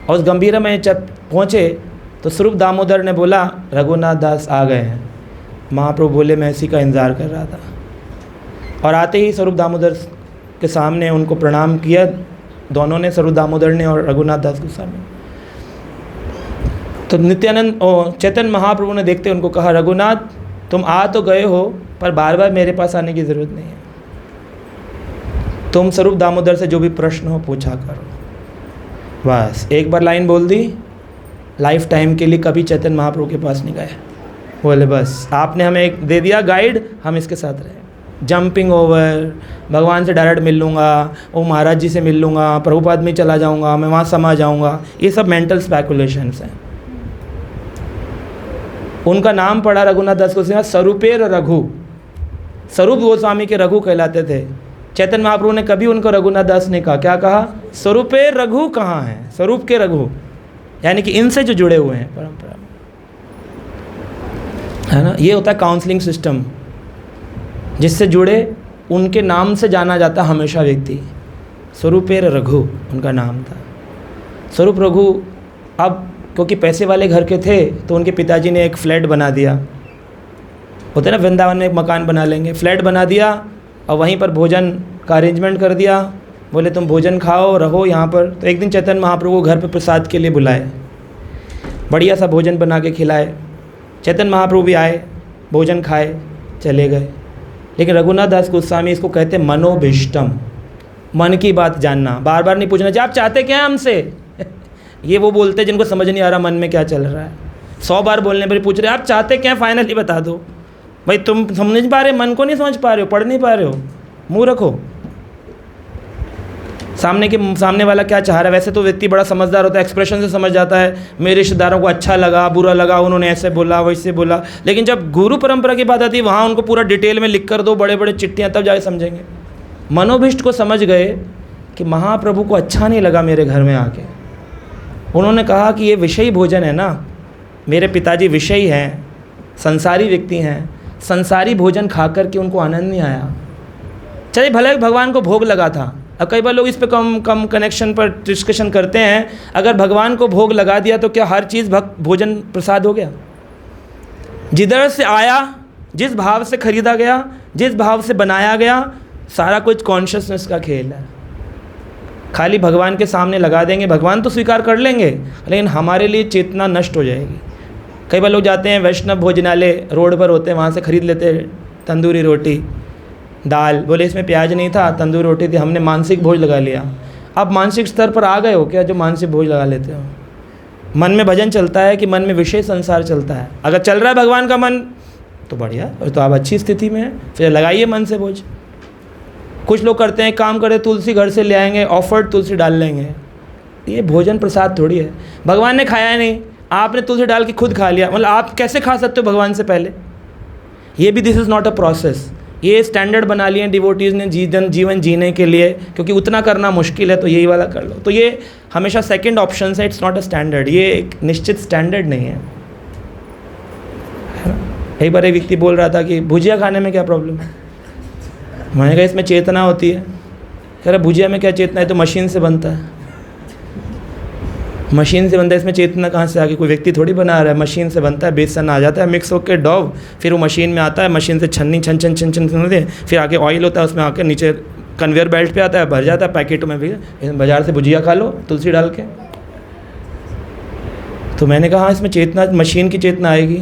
और उस गंभीरा में जब पहुँचे तो स्वरूप दामोदर ने बोला रघुनाथ दास आ गए हैं। महाप्रभु बोले मैं इसी का इंतज़ार कर रहा था। और आते ही स्वरूप दामोदर के सामने उनको प्रणाम किया, दोनों ने, स्वरूप दामोदर ने और रघुनाथ दास गोस्वामी। तो नित्यानंद चैतन्य महाप्रभु ने देखते उनको कहा, रघुनाथ तुम आ तो गए हो, पर बार बार मेरे पास आने की ज़रूरत नहीं है। तुम स्वरूप दामोदर से जो भी प्रश्न हो पूछा करो। बस एक बार लाइन बोल दी, लाइफ टाइम के लिए कभी चैतन्य महाप्रभु के पास नहीं गए। बोले बस आपने हमें एक दे दिया गाइड, हम इसके साथ रहे। जंपिंग ओवर, भगवान से डायरेक्ट मिल लूँगा, वो महाराज जी से मिल लूँगा, प्रभुपाद में चला जाऊँगा, मैं वहाँ समा जाऊँगा, ये सब मेंटल स्पेकुलेशंस हैं। उनका नाम पड़ा रघुनाथ दास गोस्वामी, स्वरूपेर रघु, स्वरूप गोस्वामी के रघु कहलाते थे। चैतन्य महाप्रभु ने कभी उनको रघुनाथ दास ने कहा, क्या कहा? स्वरूपेर रघु कहाँ है? स्वरूप के रघु, यानी कि इनसे जो जुड़े हुए हैं परंपरा, है ना। ये होता है काउंसलिंग सिस्टम, जिससे जुड़े, उनके नाम से जाना जाता हमेशा व्यक्ति। स्वरूपेर रघु उनका नाम था। स्वरूप रघु अब क्योंकि पैसे वाले घर के थे तो उनके पिताजी ने एक फ्लैट बना दिया, होते ना वृंदावन में एक मकान बना लेंगे, फ्लैट बना दिया और वहीं पर भोजन का अरेंजमेंट कर दिया। बोले तुम भोजन खाओ, रहो यहाँ पर। तो एक दिन चैतन्य महाप्रभु को घर पर प्रसाद के लिए बुलाए, बढ़िया सा भोजन बना के खिलाए। चैतन्य महाप्रभु भी आए, भोजन खाए, चले गए। लेकिन रघुनाथ दास गोस्वामी इसको कहते मनोभिष्टम, मन की बात जानना, बार बार नहीं पूछना चाहिए आप चाहते क्या हैं हमसे। ये वो बोलते जिनको समझ नहीं आ रहा मन में क्या चल रहा है। 100 बार बोलने पर पूछ रहे आप चाहते क्या, फाइनली बता दो। भाई तुम समझ पा रहे, मन को नहीं समझ पा रहे हो, पढ़ नहीं पा रहे हो, मुँह रखो। सामने वाला क्या चाह रहा है। वैसे तो व्यक्ति बड़ा समझदार होता है, एक्सप्रेशन से समझ जाता है, मेरे रिश्तेदारों को अच्छा लगा, बुरा लगा, उन्होंने ऐसे बोला, वैसे बोला। लेकिन जब गुरु परंपरा की बात आती है, वहाँ उनको पूरा डिटेल में लिख कर दो, बड़े बड़े चिट्ठियाँ, तब जाके समझेंगे। मनोभिष्ट को समझ गए कि महाप्रभु को अच्छा नहीं लगा मेरे घर में आके। उन्होंने कहा कि ये विषयी भोजन है ना, मेरे पिताजी विषयी हैं, संसारी व्यक्ति हैं, संसारी भोजन खा कर के उनको आनंद नहीं आया। चलिए भले भगवान को भोग लगा था। अब कई बार लोग इस पे कम कनेक्शन पर डिस्कशन करते हैं, अगर भगवान को भोग लगा दिया तो क्या हर चीज़ भोजन प्रसाद हो गया? जिधर से आया, जिस भाव से खरीदा गया, जिस भाव से बनाया गया, सारा कुछ कॉन्शियसनेस का खेल है। खाली भगवान के सामने लगा देंगे, भगवान तो स्वीकार कर लेंगे, लेकिन हमारे लिए चेतना नष्ट हो जाएगी। कई बार लोग जाते हैं वैष्णव भोजनालय, रोड पर होते हैं, वहाँ से खरीद लेते हैं तंदूरी रोटी, दाल, बोले इसमें प्याज नहीं था, तंदूरी रोटी थी, हमने मानसिक भोज लगा लिया। अब मानसिक स्तर पर आ गए हो क्या जो मानसिक भोज लगा लेते हो? मन में भजन चलता है कि मन में विषय संसार चलता है? अगर चल रहा है भगवान का मन तो बढ़िया, और तो आप अच्छी स्थिति में हैं, फिर लगाइए मन से भोज। कुछ लोग करते हैं, काम करे तुलसी घर से ले आएंगे, ऑफर्ड तुलसी डाल लेंगे, ये भोजन प्रसाद थोड़ी है। भगवान ने खाया नहीं, आपने तुलसी डाल के खुद खा लिया, मतलब आप कैसे खा सकते हो भगवान से पहले? ये भी this is not a process. ये स्टैंडर्ड बना लिए डिवोटीज़ ने जीवन जीने के लिए, क्योंकि उतना करना मुश्किल है तो यही वाला कर लो। तो ये हमेशा सेकंड ऑप्शन है, इट्स नॉट अ स्टैंडर्ड, ये एक निश्चित स्टैंडर्ड नहीं है। एक बार एक व्यक्ति बोल रहा था कि भुजिया खाने में क्या प्रॉब्लम है? मैंने कहा इसमें चेतना होती है। कह रहा भुजिया में क्या चेतना है, तो मशीन से बनता है, मशीन से बनता है, इसमें चेतना कहाँ से आ गई? कोई व्यक्ति थोड़ी बना रहा है, मशीन से बनता है, बेसन आ जाता है मिक्स होकर डॉव, फिर वो मशीन में आता है, मशीन से छन्नी छन छन छन छन दे, फिर आके ऑयल होता है, उसमें आके नीचे कन्वेयर बेल्ट पे आता है, भर जाता है पैकेटों में। भी बाज़ार से भुजिया खा लो तुलसी डाल के। तो मैंने कहा हाँ इसमें चेतना, मशीन की चेतना आएगी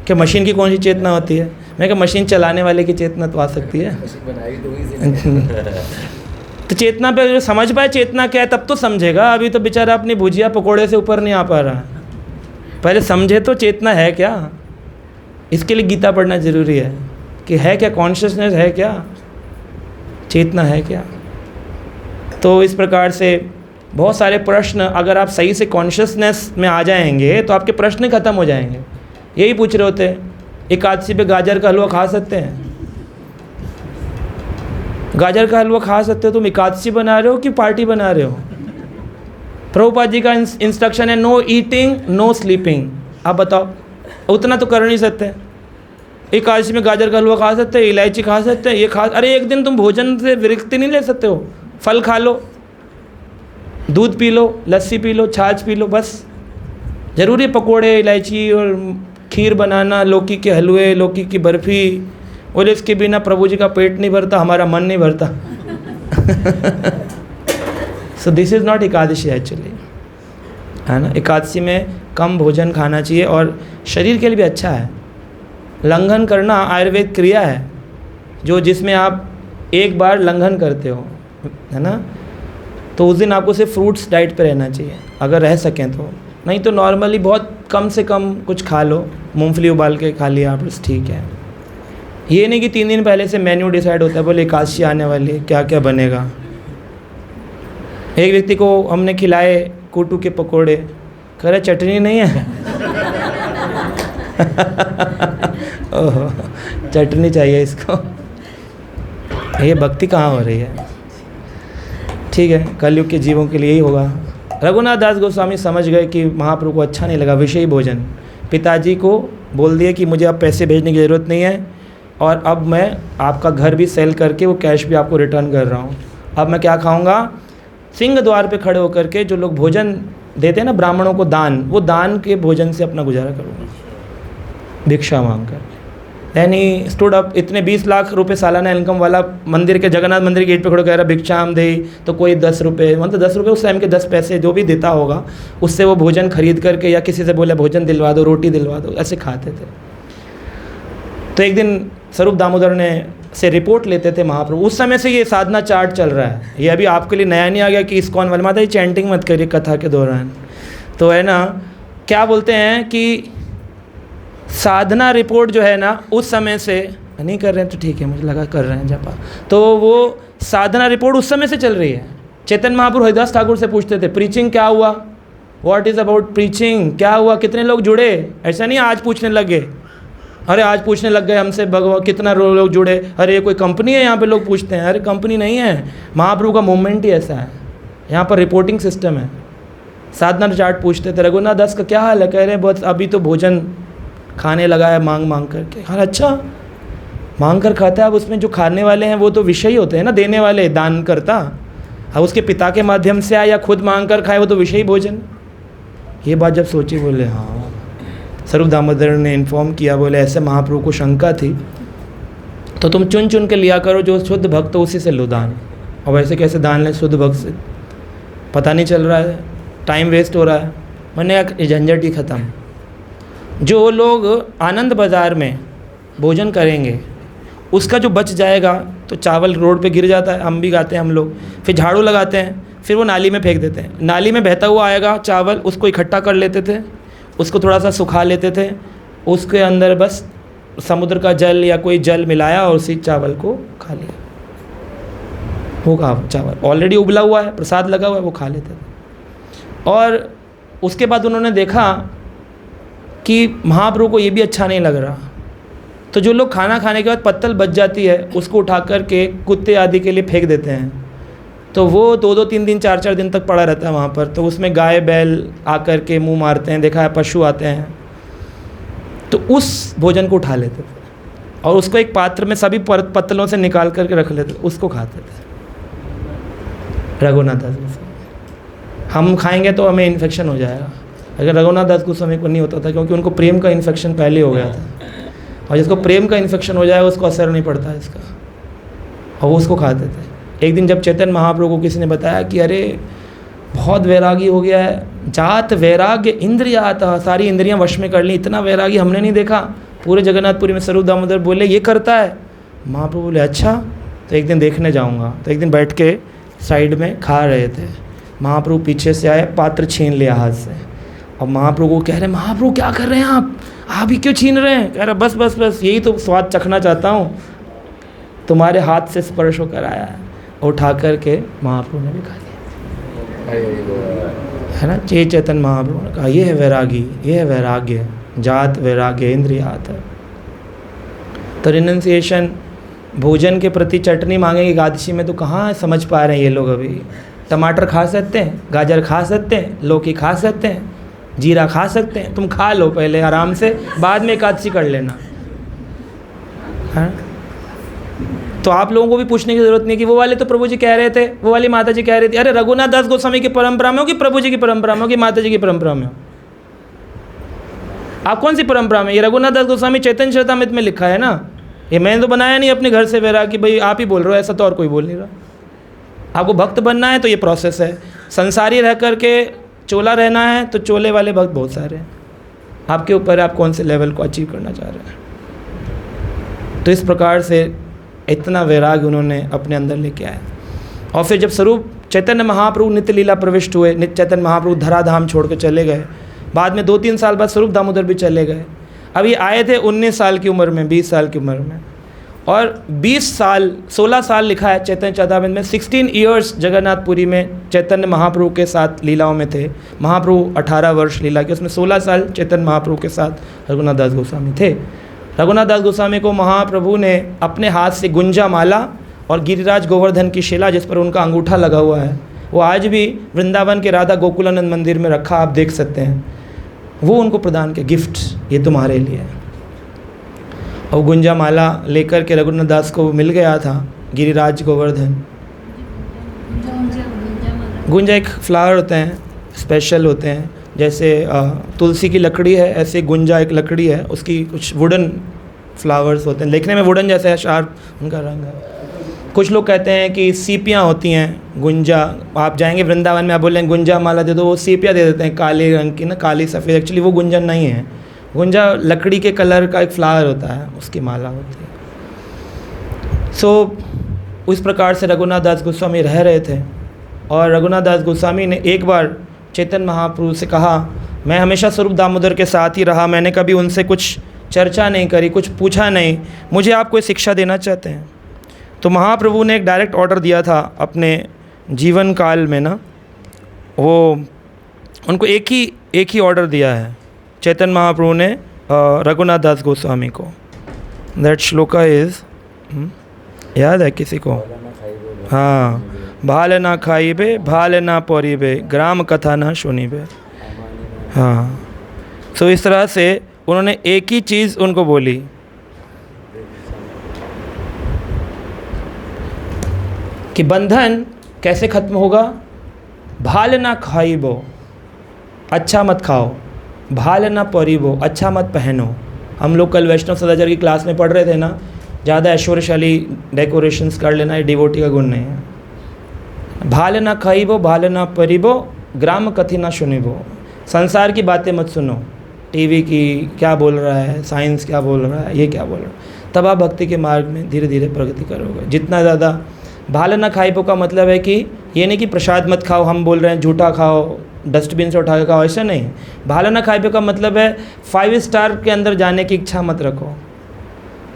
क्या? मशीन की कौन सी चेतना होती है? मैं कहा मशीन चलाने वाले की चेतना तो आ सकती है। तो चेतना पे समझ पाए चेतना क्या है तब तो समझेगा। अभी तो बेचारा अपनी भुजिया पकोड़े से ऊपर नहीं आ पा रहा है। पहले समझे तो चेतना है क्या। इसके लिए गीता पढ़ना ज़रूरी है कि है क्या, कॉन्शियसनेस है क्या, चेतना है क्या। तो इस प्रकार से बहुत सारे प्रश्न, अगर आप सही से कॉन्शियसनेस में आ जाएंगे तो आपके प्रश्न खत्म हो जाएंगे। यही पूछ रहे होते एकादशी पे गाजर का हलवा खा सकते हैं? गाजर का हलवा खा सकते हो? तुम एकादशी बना रहे हो कि पार्टी बना रहे हो? प्रभुपाद जी का इंस्ट्रक्शन है नो ईटिंग नो स्लीपिंग। आप बताओ, उतना तो कर नहीं सकते। एकादशी में गाजर का हलवा खा सकते हैं, इलायची खा सकते हैं, ये खा, अरे एक दिन तुम भोजन से विरक्ति नहीं ले सकते हो? फल खा लो, दूध पी लो, लस्सी पी लो, छाछ पी लो, बस। ज़रूरी पकोड़े, इलायची और खीर बनाना, लौकी के हलवे, लौकी की बर्फ़ी, और इसके बिना प्रभु जी का पेट नहीं भरता, हमारा मन नहीं भरता। So this is not Ekadashi actually, है ना। एकादशी में कम भोजन खाना चाहिए और शरीर के लिए भी अच्छा है। लंघन करना आयुर्वेद क्रिया है जो जिसमें आप एक बार लंघन करते हो, है ना। तो उस दिन आपको सिर्फ फ्रूट्स डाइट पे रहना चाहिए अगर रह सकें तो, नहीं तो नॉर्मली बहुत कम से कम कुछ खा लो, मूंगफली उबाल के खा लिया आप, बस ठीक है। ये नहीं कि 3 दिन पहले से मेन्यू डिसाइड होता है, बोले एकादशी आने वाली है, क्या क्या बनेगा। एक व्यक्ति को हमने खिलाए कोटू के पकोड़े, कह रहे चटनी नहीं है। ओह, चटनी चाहिए इसको। ये भक्ति कहाँ हो रही है? ठीक है, कलयुग के जीवों के लिए यही होगा। रघुनाथ दास गोस्वामी समझ गए कि महाप्रभु को अच्छा नहीं लगा विषयी भोजन। पिताजी को बोल दिए कि मुझे अब पैसे भेजने की ज़रूरत नहीं है, और अब मैं आपका घर भी सेल करके वो कैश भी आपको रिटर्न कर रहा हूँ। अब मैं क्या खाऊंगा? सिंह द्वार पे खड़े होकर के जो लोग भोजन देते हैं ना ब्राह्मणों को दान, वो दान के भोजन से अपना गुजारा करूँगा, भिक्षा मांग कर। Then he stood up. इतने 20 लाख रुपए सालाना इनकम वाला मंदिर के, जगन्नाथ मंदिर के गेट पे खड़े कह रहा भिक्षाम दे, तो कोई 10 रुपये, मतलब 10 रुपये उस टाइम के 10 पैसे जो भी देता होगा, उससे वो भोजन खरीद करके, या किसी से बोले भोजन दिलवा दो, रोटी दिलवा दो, ऐसे खाते थे। तो एक दिन स्वरूप दामोदर ने से रिपोर्ट लेते थे महाप्रभु। उस समय से ये साधना चार्ट चल रहा है, ये अभी आपके लिए नया नहीं आ गया कि इस्कॉन वाले माता ये चैंटिंग मत करिए कथा के दौरान। तो है ना, क्या बोलते हैं कि साधना रिपोर्ट जो है ना, उस समय से नहीं कर रहे हैं तो ठीक है, मुझे लगा कर रहे हैं जपा, तो वो साधना रिपोर्ट उस समय से चल रही है। चैतन्य महाप्रभु हरिदास ठाकुर से पूछते थे प्रीचिंग क्या हुआ, व्हाट इज़ अबाउट प्रीचिंग, क्या हुआ, कितने लोग जुड़े। ऐसा नहीं आज पूछने लग गए, अरे आज पूछने लग गए हमसे भगवान कितना लोग जुड़े, अरे ये कोई कंपनी है यहाँ पे लोग पूछते हैं। अरे कंपनी नहीं है, महाप्रभु का मूवमेंट ही ऐसा है, यहाँ पर रिपोर्टिंग सिस्टम है। साधना चार्ट पूछते थे रघुनाथ दास का क्या हाल है, कह रहे हैं बस अभी तो भोजन खाने लगा है मांग मांग करके। हाँ अच्छा, मांग कर खाता है। अब उसमें जो खाने वाले हैं वो तो विषयी होते हैं ना, देने वाले, दान करता। अब उसके पिता के माध्यम से आए या खुद मांग कर खाए, वो तो विषयी भोजन। ये बात जब सोची, बोले हाँ। स्वरूप दामोदर ने इन्फॉर्म किया, बोले ऐसे महाप्रभु को शंका थी, तो तुम चुन चुन के लिया करो जो शुद्ध भक्त हो, उसी से लो दान। और वैसे कैसे दान लें शुद्ध भक्त से, पता नहीं चल रहा है, टाइम वेस्ट हो रहा है। मैंने झंझट ही ख़त्म। जो लोग आनंद बाज़ार में भोजन करेंगे, उसका जो बच जाएगा तो चावल रोड पे गिर जाता है, हम भी गाते हैं हम लोग, फिर झाड़ू लगाते हैं, फिर वो नाली में फेंक देते हैं। नाली में बहता हुआ आएगा चावल, उसको इकट्ठा कर लेते थे, उसको थोड़ा सा सुखा लेते थे, उसके अंदर बस समुद्र का जल या कोई जल मिलाया और उसी चावल को खा लिया। वो खा चावल ऑलरेडी उबला हुआ है, प्रसाद लगा हुआ है, वो खा लेते थे। और उसके बाद उन्होंने देखा कि महाप्रभु को ये भी अच्छा नहीं लग रहा, तो जो लोग खाना खाने के बाद पत्तल बच जाती है उसको उठा कर के कुत्ते आदि के लिए फेंक देते हैं, तो वो 2-2 3 दिन 4-4 दिन तक पड़ा रहता है वहाँ पर। तो उसमें गाय बैल आकर के मुंह मारते हैं, देखा है, पशु आते हैं, तो उस भोजन को उठा लेते थे और उसको एक पात्र में सभी पत्तलों से निकाल करके रख लेते थे, उसको खाते थे। रघुनाथ दास गोस्वामी, हम खाएंगे तो हमें इन्फेक्शन हो जाएगा, अगर रघुनाथ दास गोस्वामी को नहीं होता था, क्योंकि उनको प्रेम का इन्फेक्शन पहले हो गया था, और जिसको प्रेम का इन्फेक्शन हो जाए उसको असर नहीं पड़ता इसका, और वो उसको खाते थे। एक दिन जब चैतन्य महाप्रभु को किसी ने बताया कि अरे बहुत वैरागी हो गया है, जात वैराग्य इंद्रियात, सारी इंद्रियां वश में कर ली, इतना वैरागी हमने नहीं देखा पूरे जगन्नाथपुरी में। स्वरूप दामोदर बोले ये करता है। महाप्रभु बोले अच्छा, तो एक दिन देखने जाऊँगा। तो एक दिन बैठ के साइड में खा रहे थे, महाप्रभु पीछे से आए, पात्र छीन लिया हाथ से, और महाप्रभु को कह रहे हैं महाप्रभु क्या कर रहे हैं आप ही क्यों छीन रहे हैं? कह रहा बस बस बस यही तो स्वाद चखना चाहता हूँ, तुम्हारे हाथ से स्पर्श होकर आया है। उठा कर के महाप्रभु ने भी खा लिया, है ना। चैतन्य महाप्रभु ने कहा ये है वैरागी, ये है वैराग्य, जात वैराग्य इंद्रियात। तो रिनंसिएशन, भोजन के प्रति चटनी मांगेंगे एकादशी में, तो कहाँ समझ पा रहे हैं ये लोग अभी। टमाटर खा सकते हैं, गाजर खा सकते हैं, लौकी खा सकते हैं, जीरा खा सकते हैं, तुम खा लो पहले आराम से, बाद में एकादशी कर लेना, है। तो आप लोगों को भी पूछने की ज़रूरत नहीं कि वो वाले तो प्रभु जी कह रहे थे, वो वाली माता जी कह रही थी, अरे रघुनाथ दास गोस्वामी की परंपरा में हो कि प्रभु जी की परंपरा में हो कि माता जी की परंपरा में हो? आप कौन सी परंपरा में? ये रघुनाथ दास गोस्वामी चैतन्य चरितामृत में लिखा है ना, ये मैंने तो बनाया नहीं अपने घर से वैरा कि भाई आप ही बोल रहे हो, ऐसा तो और कोई बोल नहीं रहा। आपको भक्त बनना है तो ये प्रोसेस है, संसारी रह करके चोला रहना है तो चोले वाले भक्त बहुत सारे हैं, आपके ऊपर है आप कौन से लेवल को अचीव करना चाह रहे हैं। तो इस प्रकार से इतना वैराग्य उन्होंने अपने अंदर लेके आया। और फिर जब स्वरूप चैतन्य महाप्रभु नित्य लीला प्रविष्ट हुए, नित्य चैतन्य महाप्रभु धराधाम छोड़ के चले गए, बाद में 2-3 साल बाद स्वरूप दामोदर भी चले गए। अब ये आए थे 19 साल की उम्र में, 20 साल की उम्र में, और 16 साल लिखा है चैतन्य चरितामृत में। 16 ईयर्स जगन्नाथपुरी में चैतन्य महाप्रभु के साथ लीलाओं में थे। महाप्रभु 18 वर्ष लीला के, उसमें 16 साल चैतन्य महाप्रभु के साथ रघुनाथ दास गोस्वामी थे। रघुनाथ दास गोस्वामी को महाप्रभु ने अपने हाथ से गुंजा माला और गिरिराज गोवर्धन की शिला जिस पर उनका अंगूठा लगा हुआ है, वो आज भी वृंदावन के राधा गोकुलानंद मंदिर में रखा, आप देख सकते हैं। वो उनको प्रदान किया, गिफ्ट, ये तुम्हारे लिए है। और गुंजा माला लेकर के रघुनाथ दास को मिल गया था गिरिराज गोवर्धन। गुंजा एक फ्लावर होते हैं, स्पेशल होते हैं, जैसे तुलसी की लकड़ी है, ऐसे गुंजा एक लकड़ी है, उसकी कुछ वुडन फ्लावर्स होते हैं, देखने में वुडन जैसे है, शार्प उनका रंग है। कुछ लोग कहते हैं कि सीपियाँ होती हैं गुंजा, आप जाएंगे वृंदावन में, आप बोलेंगे गुंजा माला दे दो, वो सीपियाँ दे देते हैं काले रंग की ना, काली सफ़ेद। एक्चुअली वो गुंजन नहीं है, गुंजा लकड़ी के कलर का एक फ्लावर होता है, उसकी माला होती है। सो उस प्रकार से रघुनाथ दास गोस्वामी रह रहे थे। और रघुनाथ दास गोस्वामी ने एक बार चैतन्य महाप्रभु से कहा, मैं हमेशा स्वरूप दामोदर के साथ ही रहा, मैंने कभी उनसे कुछ चर्चा नहीं करी, कुछ पूछा नहीं, मुझे आप कोई शिक्षा देना चाहते हैं? तो महाप्रभु ने एक डायरेक्ट ऑर्डर दिया था अपने जीवन काल में ना, वो उनको एक ही ऑर्डर दिया है चैतन्य महाप्रभु ने रघुनाथ दास गोस्वामी को। दैट श्लोका इज़, याद है किसी को? हाँ, भाल ना खाइबे, भाल ना पढ़िबे, ग्राम कथा ना सुनिबे। हाँ, सो इस तरह से उन्होंने एक ही चीज़ उनको बोली कि बंधन कैसे खत्म होगा? भाल ना खाइबो, अच्छा मत खाओ, भाल ना पहरिबो, अच्छा मत पहनो। हम लोग कल वैष्णव सदाचार की क्लास में पढ़ रहे थे ना, ज़्यादा ऐश्वर्यशाली डेकोरेशंस कर लेना ये डिवोटी का गुण नहीं है। भाल ना खाइबो, भाल ना पहरिबो, ग्राम कथी ना सुनिबो। संसार की बातें मत सुनो, टीवी की क्या बोल रहा है, साइंस क्या बोल रहा है, ये क्या बोल रहा है, तब आप भक्ति के मार्ग में धीरे धीरे प्रगति करोगे। जितना ज़्यादा भाल ना खाइबो का मतलब है कि ये नहीं कि प्रसाद मत खाओ, हम बोल रहे हैं झूठा खाओ, डस्टबिन से उठा के खाओ, ऐसा नहीं। भाल ना खाइबो का मतलब है 5 स्टार के अंदर जाने की इच्छा मत रखो।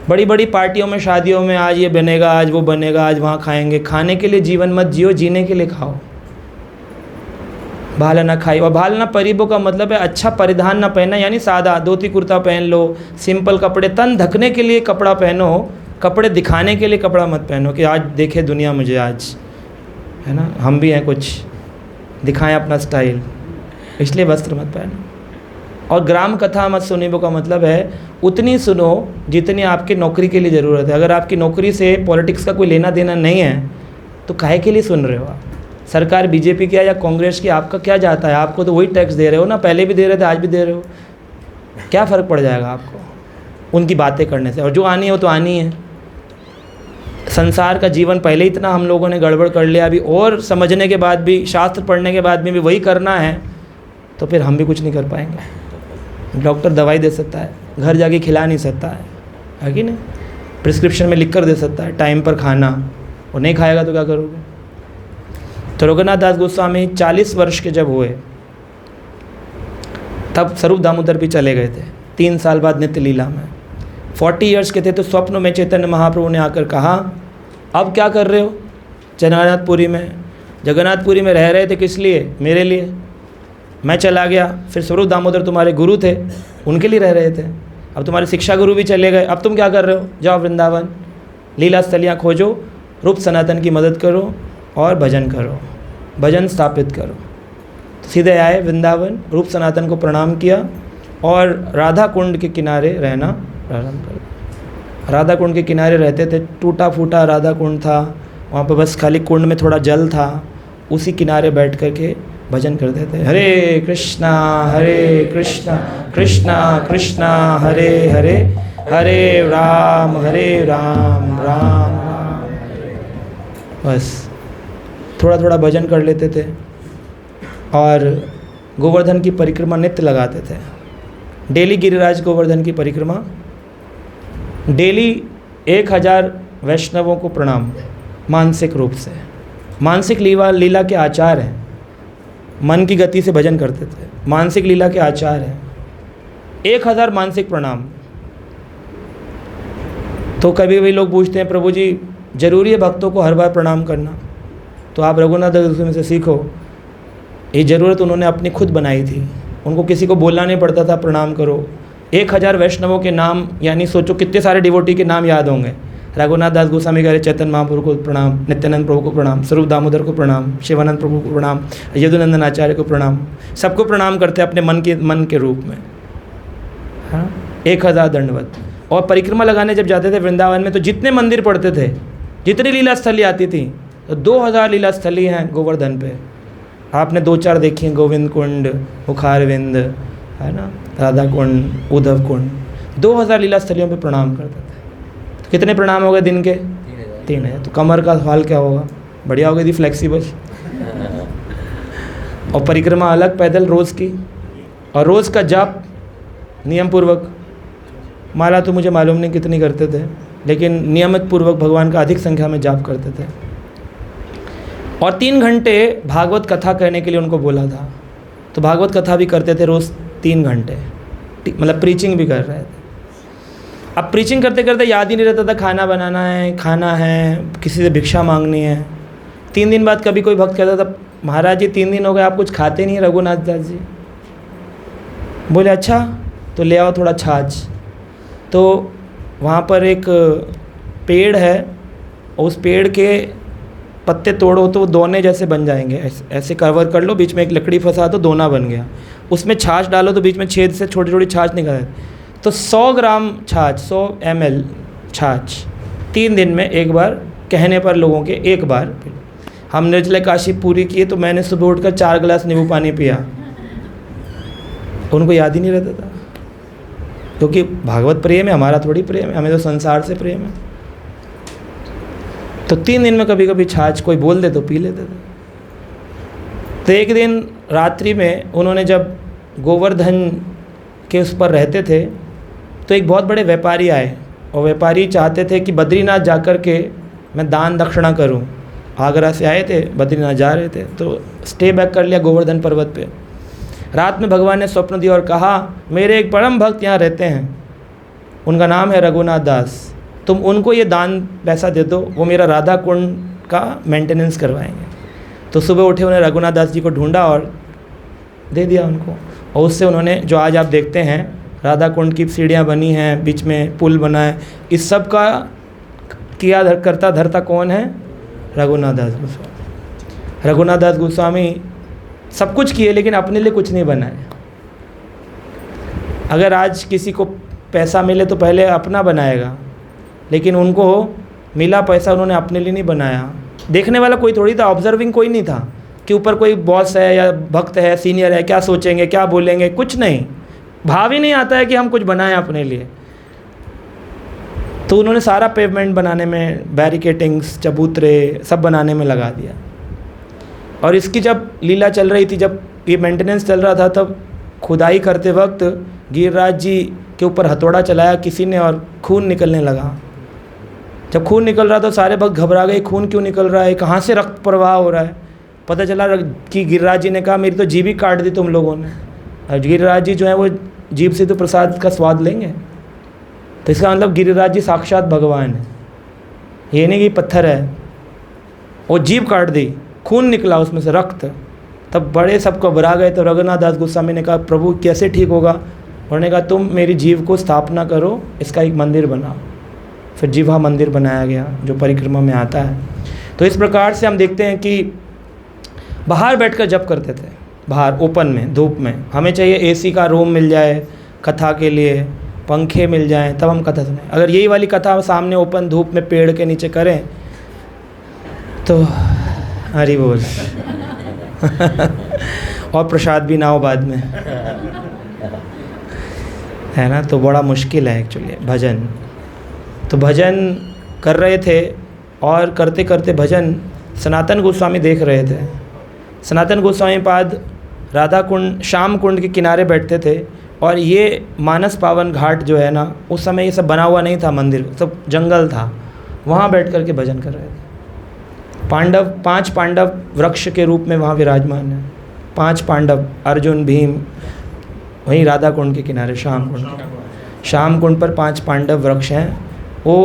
बड़ी बड़ी पार्टियों में, शादियों में, आज ये बनेगा, आज वो बनेगा, आज वहाँ खाएंगे। खाने के लिए जीवन मत जियो, जीने के लिए खाओ। भाल ना खाई। और भाल ना पहरिबो का मतलब है अच्छा परिधान ना पहना, यानी सादा धोती कुर्ता पहन लो, सिंपल कपड़े, तन ढकने के लिए कपड़ा पहनो, कपड़े दिखाने के लिए कपड़ा मत पहनो कि आज देखे दुनिया मुझे, आज है ना, हम भी हैं, कुछ दिखाएं अपना स्टाइल, इसलिए वस्त्र मत पहनो। और ग्राम कथा मत सुनिबो का मतलब है उतनी सुनो जितनी आपकी नौकरी के लिए ज़रूरत है। अगर आपकी नौकरी से पॉलिटिक्स का कोई लेना देना नहीं है तो काहे के लिए सुन रहे हो आप? सरकार बीजेपी की या कांग्रेस की, आपका क्या जाता है? आपको तो वही टैक्स दे रहे हो ना, पहले भी दे रहे थे, आज भी दे रहे हो, क्या फ़र्क पड़ जाएगा आपको उनकी बातें करने से? और जो आनी है वो तो आनी है। संसार का जीवन पहले इतना हम लोगों ने गड़बड़ कर लिया, अभी और समझने के बाद भी, शास्त्र पढ़ने के बाद भी वही करना है तो फिर हम भी कुछ नहीं कर पाएंगे। डॉक्टर दवाई दे सकता है, घर जाके खिला नहीं सकता है कि नहीं? प्रिस्क्रिप्शन में लिख कर दे सकता है टाइम पर खाना, और नहीं खाएगा तो क्या करोगे? तो रघुनाथ दास गोस्वामी 40 वर्ष के जब हुए तब स्वरूप दामोदर भी चले गए थे, 3 साल बाद नित्य लीला में। 40 ईयर्स के थे तो स्वप्न में चैतन्य महाप्रभु ने आकर कहा, अब क्या कर रहे हो जगन्नाथपुरी में? जगन्नाथपुरी में रह रहे थे किस लिए? मेरे लिए। मैं चला गया, फिर स्वरूप दामोदर तुम्हारे गुरु थे, उनके लिए रह रहे थे। अब तुम्हारे शिक्षा गुरु भी चले गए, अब तुम क्या कर रहे हो? जाओ वृंदावन, लीला स्थलियाँ खोजो, रूप सनातन की मदद करो और भजन करो, भजन स्थापित करो। तो सीधे आए वृंदावन, रूप सनातन को प्रणाम किया और राधा कुंड के किनारे रहना प्रारंभ कर। राधा कुंड के किनारे रहते थे, टूटा फूटा राधा कुंड था, वहाँ पर बस खाली कुंड में थोड़ा जल था, उसी किनारे बैठ कर के भजन करते थे। हरे कृष्णा कृष्णा कृष्णा हरे हरे, हरे राम राम राम। बस थोड़ा थोड़ा भजन कर लेते थे और गोवर्धन की परिक्रमा नित्य लगाते थे। डेली गिरिराज गोवर्धन की परिक्रमा, डेली 1000 वैष्णवों को प्रणाम, मानसिक रूप से। मानसिक लीला के आचार हैं, मन की गति से भजन करते थे, मानसिक लीला के आचार हैं। 1000 मानसिक प्रणाम। तो कभी कभी लोग पूछते हैं प्रभु जी ज़रूरी है भक्तों को हर बार प्रणाम करना? तो आप रघुनाथ दास में से सीखो, ये ज़रूरत उन्होंने अपनी खुद बनाई थी, उनको किसी को बोलना नहीं पड़ता था प्रणाम करो। 1000 वैष्णवों के नाम, यानी सोचो कितने सारे डिवोटी के नाम याद होंगे। रघुनाथ दास गोस्वामी कह रहे चैतन्य महाप्रभु को प्रणाम, नित्यानंद प्रभु को प्रणाम, स्वरूप दामोदर को प्रणाम, शिवानंद प्रभु को प्रणाम, यदुनंदन आचार्य को प्रणाम, सबको प्रणाम करते अपने मन के रूप में। हाँ, 1000 दंडवत। और परिक्रमा लगाने जब जाते थे वृंदावन में तो जितने मंदिर पड़ते थे, जितनी लीला स्थली आती थी, तो 2000 लीला स्थली हैं गोवर्धन पे। आपने 2-4 देखी हैं, गोविंद कुंड, मुखारविंद, है ना, राधा कुंड, उद्धव कुंड। 2000 लीला स्थलियों पे प्रणाम करते थे। तो कितने प्रणाम हो गए दिन के? 3000। तो कमर का हाल क्या होगा? बढ़िया हो गई थी, फ्लेक्सिबल। और परिक्रमा अलग पैदल रोज़ की, और रोज़ का जाप नियम पूर्वक। माला तो मुझे मालूम नहीं कितनी करते थे, लेकिन नियमित पूर्वक भगवान का अधिक संख्या में जाप करते थे। और 3 घंटे भागवत कथा करने के लिए उनको बोला था, तो भागवत कथा भी करते थे रोज़ 3 घंटे, मतलब प्रीचिंग भी कर रहे थे। अब प्रीचिंग करते करते याद ही नहीं रहता था खाना बनाना है, खाना है, किसी से भिक्षा मांगनी है। 3 दिन बाद कभी कोई भक्त कहता था महाराज जी 3 दिन हो गए आप कुछ खाते नहीं रघुनाथ दास जी। बोले अच्छा, तो ले आओ थोड़ा छाछ। तो वहाँ पर एक पेड़ है, और उस पेड़ के पत्ते तोड़ो तो वो दोने जैसे बन जाएंगे, ऐसे कवर कर लो, बीच में एक लकड़ी फंसा तो दोना बन गया। उसमें छाछ डालो तो बीच में छेद से छोटी छोटी छाछ निकल जाती। तो 100 ग्राम छाछ, 100 ml छाछ 3 दिन में एक बार, कहने पर लोगों के एक बार। हम निर्जला काशी पूरी किए तो मैंने सुबह उठकर 4 गिलास नींबू पानी पिया, उनको याद ही नहीं रहता था, क्योंकि भागवत प्रेम है, हमारा थोड़ी प्रेम है, हमें तो संसार से प्रेम है। तो 3 दिन में कभी कभी छाछ कोई बोल दे तो पी लेते थे। तो एक दिन रात्रि में उन्होंने जब गोवर्धन के उस पर रहते थे, तो एक बहुत बड़े व्यापारी आए, और व्यापारी चाहते थे कि बद्रीनाथ जाकर के मैं दान दक्षिणा करूं। आगरा से आए थे, बद्रीनाथ जा रहे थे, तो स्टे बैक कर लिया गोवर्धन पर्वत पे। रात में भगवान ने स्वप्न दिया और कहा मेरे एक परम भक्त यहाँ रहते हैं, उनका नाम है रघुनाथ दास, तुम उनको ये दान पैसा दे दो, वो मेरा राधा कुंड का मेंटेनेंस करवाएंगे। तो सुबह उठे, उन्हें रघुनाथ दास जी को ढूंढा और दे दिया उनको। और उससे उन्होंने जो आज आप देखते हैं राधा कुंड की सीढ़ियाँ बनी हैं, बीच में पुल बना है, इस सब का किया करता धरता कौन है? रघुनाथ दास गोस्वामी। रघुनाथ दास गोस्वामी सब कुछ किए, लेकिन अपने लिए कुछ नहीं बनाए। अगर आज किसी को पैसा मिले तो पहले अपना बनाएगा, लेकिन उनको मिला पैसा, उन्होंने अपने लिए नहीं बनाया। देखने वाला कोई थोड़ी था, ऑब्जर्विंग कोई नहीं था कि ऊपर कोई बॉस है या भक्त है, सीनियर है, क्या सोचेंगे, क्या बोलेंगे, कुछ नहीं। भाव ही नहीं आता है कि हम कुछ बनाएं अपने लिए। तो उन्होंने सारा पेवमेंट बनाने में, बैरिकेटिंग्स, चबूतरे सब बनाने में लगा दिया। और इसकी जब लीला चल रही थी, जब ये मेंटेनेंस चल रहा था, तब खुदाई करते वक्त गिरिराज जी के ऊपर हथौड़ा चलाया किसी ने और खून निकलने लगा। जब खून निकल रहा तो सारे भक्त घबरा गए, खून क्यों निकल रहा है, कहाँ से रक्त प्रवाह हो रहा है। पता चला कि गिरिराज जी ने कहा मेरी तो जीभ ही काट दी तुम लोगों ने। और गिरिराज जी जो है वो जीभ से तो प्रसाद का स्वाद लेंगे, तो इसका मतलब गिरिराज जी साक्षात भगवान है, ये नहीं कि पत्थर है। वो जीभ काट दी, खून निकला उसमें से, रक्त। तब बड़े सब घबरा गए। तो रघुनाथ दास गोस्वामी ने कहा प्रभु कैसे ठीक होगा? उन्होंने कहा तुम मेरी जीभ को स्थापना करो, इसका एक मंदिर बनाओ। फिर जीवा मंदिर बनाया गया जो परिक्रमा में आता है। तो इस प्रकार से हम देखते हैं कि बाहर बैठकर जप करते थे, बाहर ओपन में, धूप में। हमें चाहिए एसी का रूम मिल जाए कथा के लिए, पंखे मिल जाएं, तब हम कथा सुनें। अगर यही वाली कथा सामने ओपन धूप में पेड़ के नीचे करें तो हरी बोल और प्रसाद भी ना हो बाद में, है ना, तो बड़ा मुश्किल है एक्चुअली भजन। तो भजन कर रहे थे, और करते करते भजन सनातन गोस्वामी देख रहे थे। सनातन गोस्वामी पाद राधा कुंड, श्याम कुंड के किनारे बैठते थे, और ये मानस पावन घाट जो है ना, उस समय ये सब बना हुआ नहीं था, मंदिर सब जंगल था, वहाँ बैठ कर के भजन कर रहे थे। पांडव, 5 पांडव वृक्ष के रूप में वहाँ विराजमान है। 5 पांडव, अर्जुन, भीम, वहीं राधा कुंड के किनारे श्याम कुंड पर 5 पांडव वृक्ष हैं। वो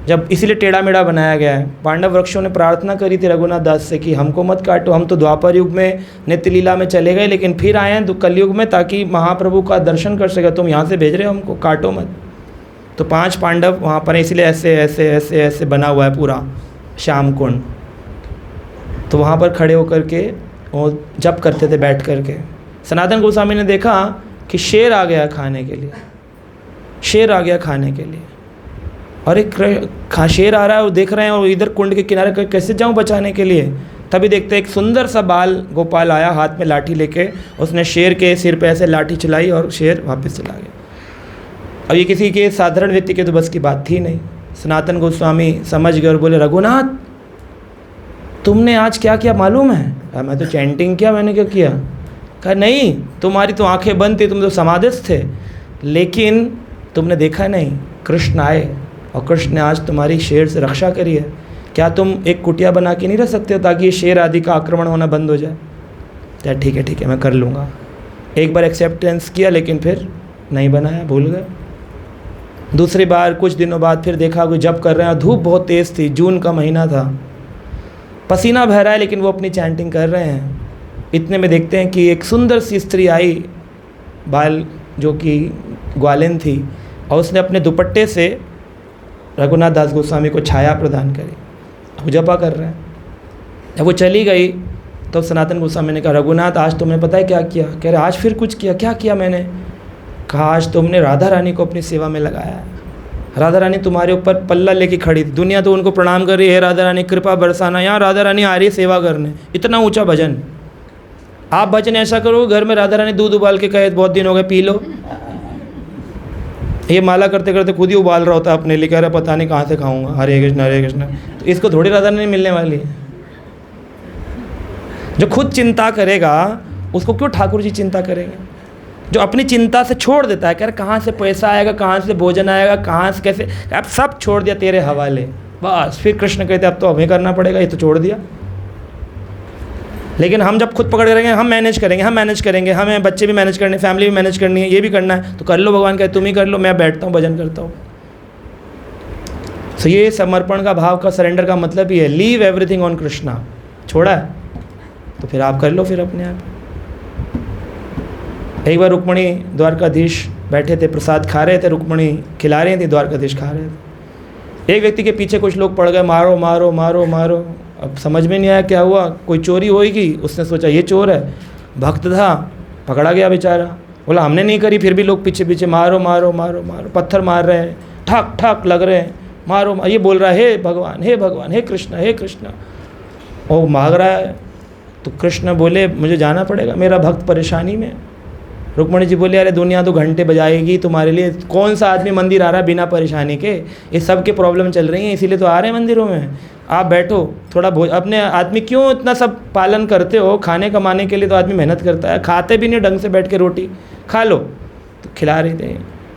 जब इसीलिए टेढ़ा मेढ़ा बनाया गया है। पांडव वृक्षों ने प्रार्थना करी थी रघुनाथ दास से कि हमको मत काटो, हम तो द्वापर युग में नित्य लीला में चले गए, लेकिन फिर आए हैं कलयुग में ताकि महाप्रभु का दर्शन कर सके, तुम यहाँ से भेज रहे हो हमको, काटो मत। तो 5 पांडव वहाँ पर, इसलिए ऐसे ऐसे ऐसे ऐसे बना हुआ है पूरा श्याम कुंड। तो वहाँ पर खड़े होकर के वो जप करते थे बैठ करके। सनातन गोस्वामी ने देखा कि शेर आ गया खाने के लिए, शेर आ गया खाने के लिए, और एक शेर आ रहा है, वो देख रहे हैं, और इधर कुंड के किनारे कैसे जाऊं बचाने के लिए। तभी देखते एक सुंदर सा बाल गोपाल आया हाथ में लाठी लेके, उसने शेर के सिर पे ऐसे लाठी चलाई और शेर वापस चला गया। अब ये किसी के साधारण व्यक्ति के तो बस की बात थी नहीं। सनातन गोस्वामी समझ गए और बोले, रघुनाथ तुमने आज क्या किया मालूम है? कहा मैं तो चैंटिंग किया, मैंने क्या किया? कहा नहीं, तुम्हारी तो आंखें बंद थी, तुम तो समाधिस्थ थे, लेकिन तुमने देखा नहीं, कृष्ण आए और कृष्ण ने आज तुम्हारी शेर से रक्षा करी है। क्या तुम एक कुटिया बना के नहीं रह सकते हो ताकि ये शेर आदि का आक्रमण होना बंद हो जाए? क्या ठीक है मैं कर लूँगा। एक बार एक्सेप्टेंस किया, लेकिन फिर नहीं बनाया, भूल गए। दूसरी बार कुछ दिनों बाद फिर देखा कोई जप कर रहे हैं, धूप बहुत तेज़ थी, जून का महीना था, पसीना बह रहा है, लेकिन वो अपनी चैंटिंग कर रहे हैं। इतने में देखते हैं कि एक सुंदर सी स्त्री आई, बाल जो कि ग्वालिन थी, और उसने अपने दुपट्टे से रघुनाथ दास गोस्वामी को छाया प्रदान करी। वो जपा कर रहे हैं। जब वो चली गई तो सनातन गोस्वामी ने कहा, रघुनाथ आज तुमने पता है क्या किया? कह रहे आज फिर कुछ किया? क्या किया मैंने? कहा आज तुमने राधा रानी को अपनी सेवा में लगाया। राधा रानी तुम्हारे ऊपर पल्ला लेके खड़ी थी, दुनिया तो उनको प्रणाम कर रही है, राधा रानी कृपा बरसाना, यहाँ राधा रानी आ रही है सेवा करने। इतना ऊंचा भजन। आप भजन ऐसा करो, घर में राधा रानी दूध उबाल के कहे बहुत दिन हो गए पी लो। ये माला करते करते खुद ही उबाल रहा होता है अपने लिए, कह रहा पता नहीं कहाँ से खाऊंगा, हरे कृष्ण। तो इसको थोड़ी राधा रानी मिलने वाली है। जो खुद चिंता करेगा उसको क्यों ठाकुर जी चिंता करेंगे? जो अपनी चिंता से छोड़ देता है, कह रहा कहाँ से पैसा आएगा, कहाँ से भोजन आएगा, कहाँ से कैसे, अब सब छोड़ दिया तेरे हवाले, बस। फिर कृष्ण कहते अब तो हमें करना पड़ेगा, ये तो छोड़ दिया। लेकिन हम जब खुद पकड़ करेंगे, हम मैनेज करेंगे, हमें बच्चे भी मैनेज करने, फैमिली भी मैनेज करनी है, ये भी करना है, तो कर लो, भगवान कहते तुम ही कर लो, मैं बैठता हूँ भजन करता हूँ। तो ये समर्पण का भाव का, सरेंडर का मतलब ही है लीव एवरीथिंग ऑन कृष्णा। छोड़ा है तो फिर आप कर लो फिर अपने आप। एक बार रुक्मणी द्वारकाधीश बैठे थे, प्रसाद खा रहे थे, रुक्मणी खिला रही थी, द्वारकाधीश खा रहे थे। एक व्यक्ति के पीछे कुछ लोग पड़ गए, मारो मारो मारो मारो। अब समझ में नहीं आया क्या हुआ, कोई चोरी होगी, उसने सोचा ये चोर है, भक्त था, पकड़ा गया बेचारा। बोला हमने नहीं करी, फिर भी लोग पीछे पीछे मारो मारो मारो मारो, पत्थर मार रहे हैं, ठक ठक लग रहे हैं, मारो। ये बोल रहा है हे भगवान हे भगवान, हे कृष्ण। वो मांग रहा है। तो कृष्ण बोले मुझे जाना पड़ेगा, मेरा भक्त परेशानी में। रुक्मणी जी बोले अरे दुनिया तो घंटे बजाएगी तुम्हारे लिए, कौन सा आदमी मंदिर आ रहा है बिना परेशानी के? ये सब के प्रॉब्लम चल रही हैं, इसीलिए तो आ रहे हैं मंदिरों में। आप बैठो थोड़ा अपने आदमी क्यों इतना सब पालन करते हो? खाने कमाने के लिए तो आदमी मेहनत करता है, खाते भी नहीं ढंग से बैठ के, रोटी खा लो। तो खिला रहे थे,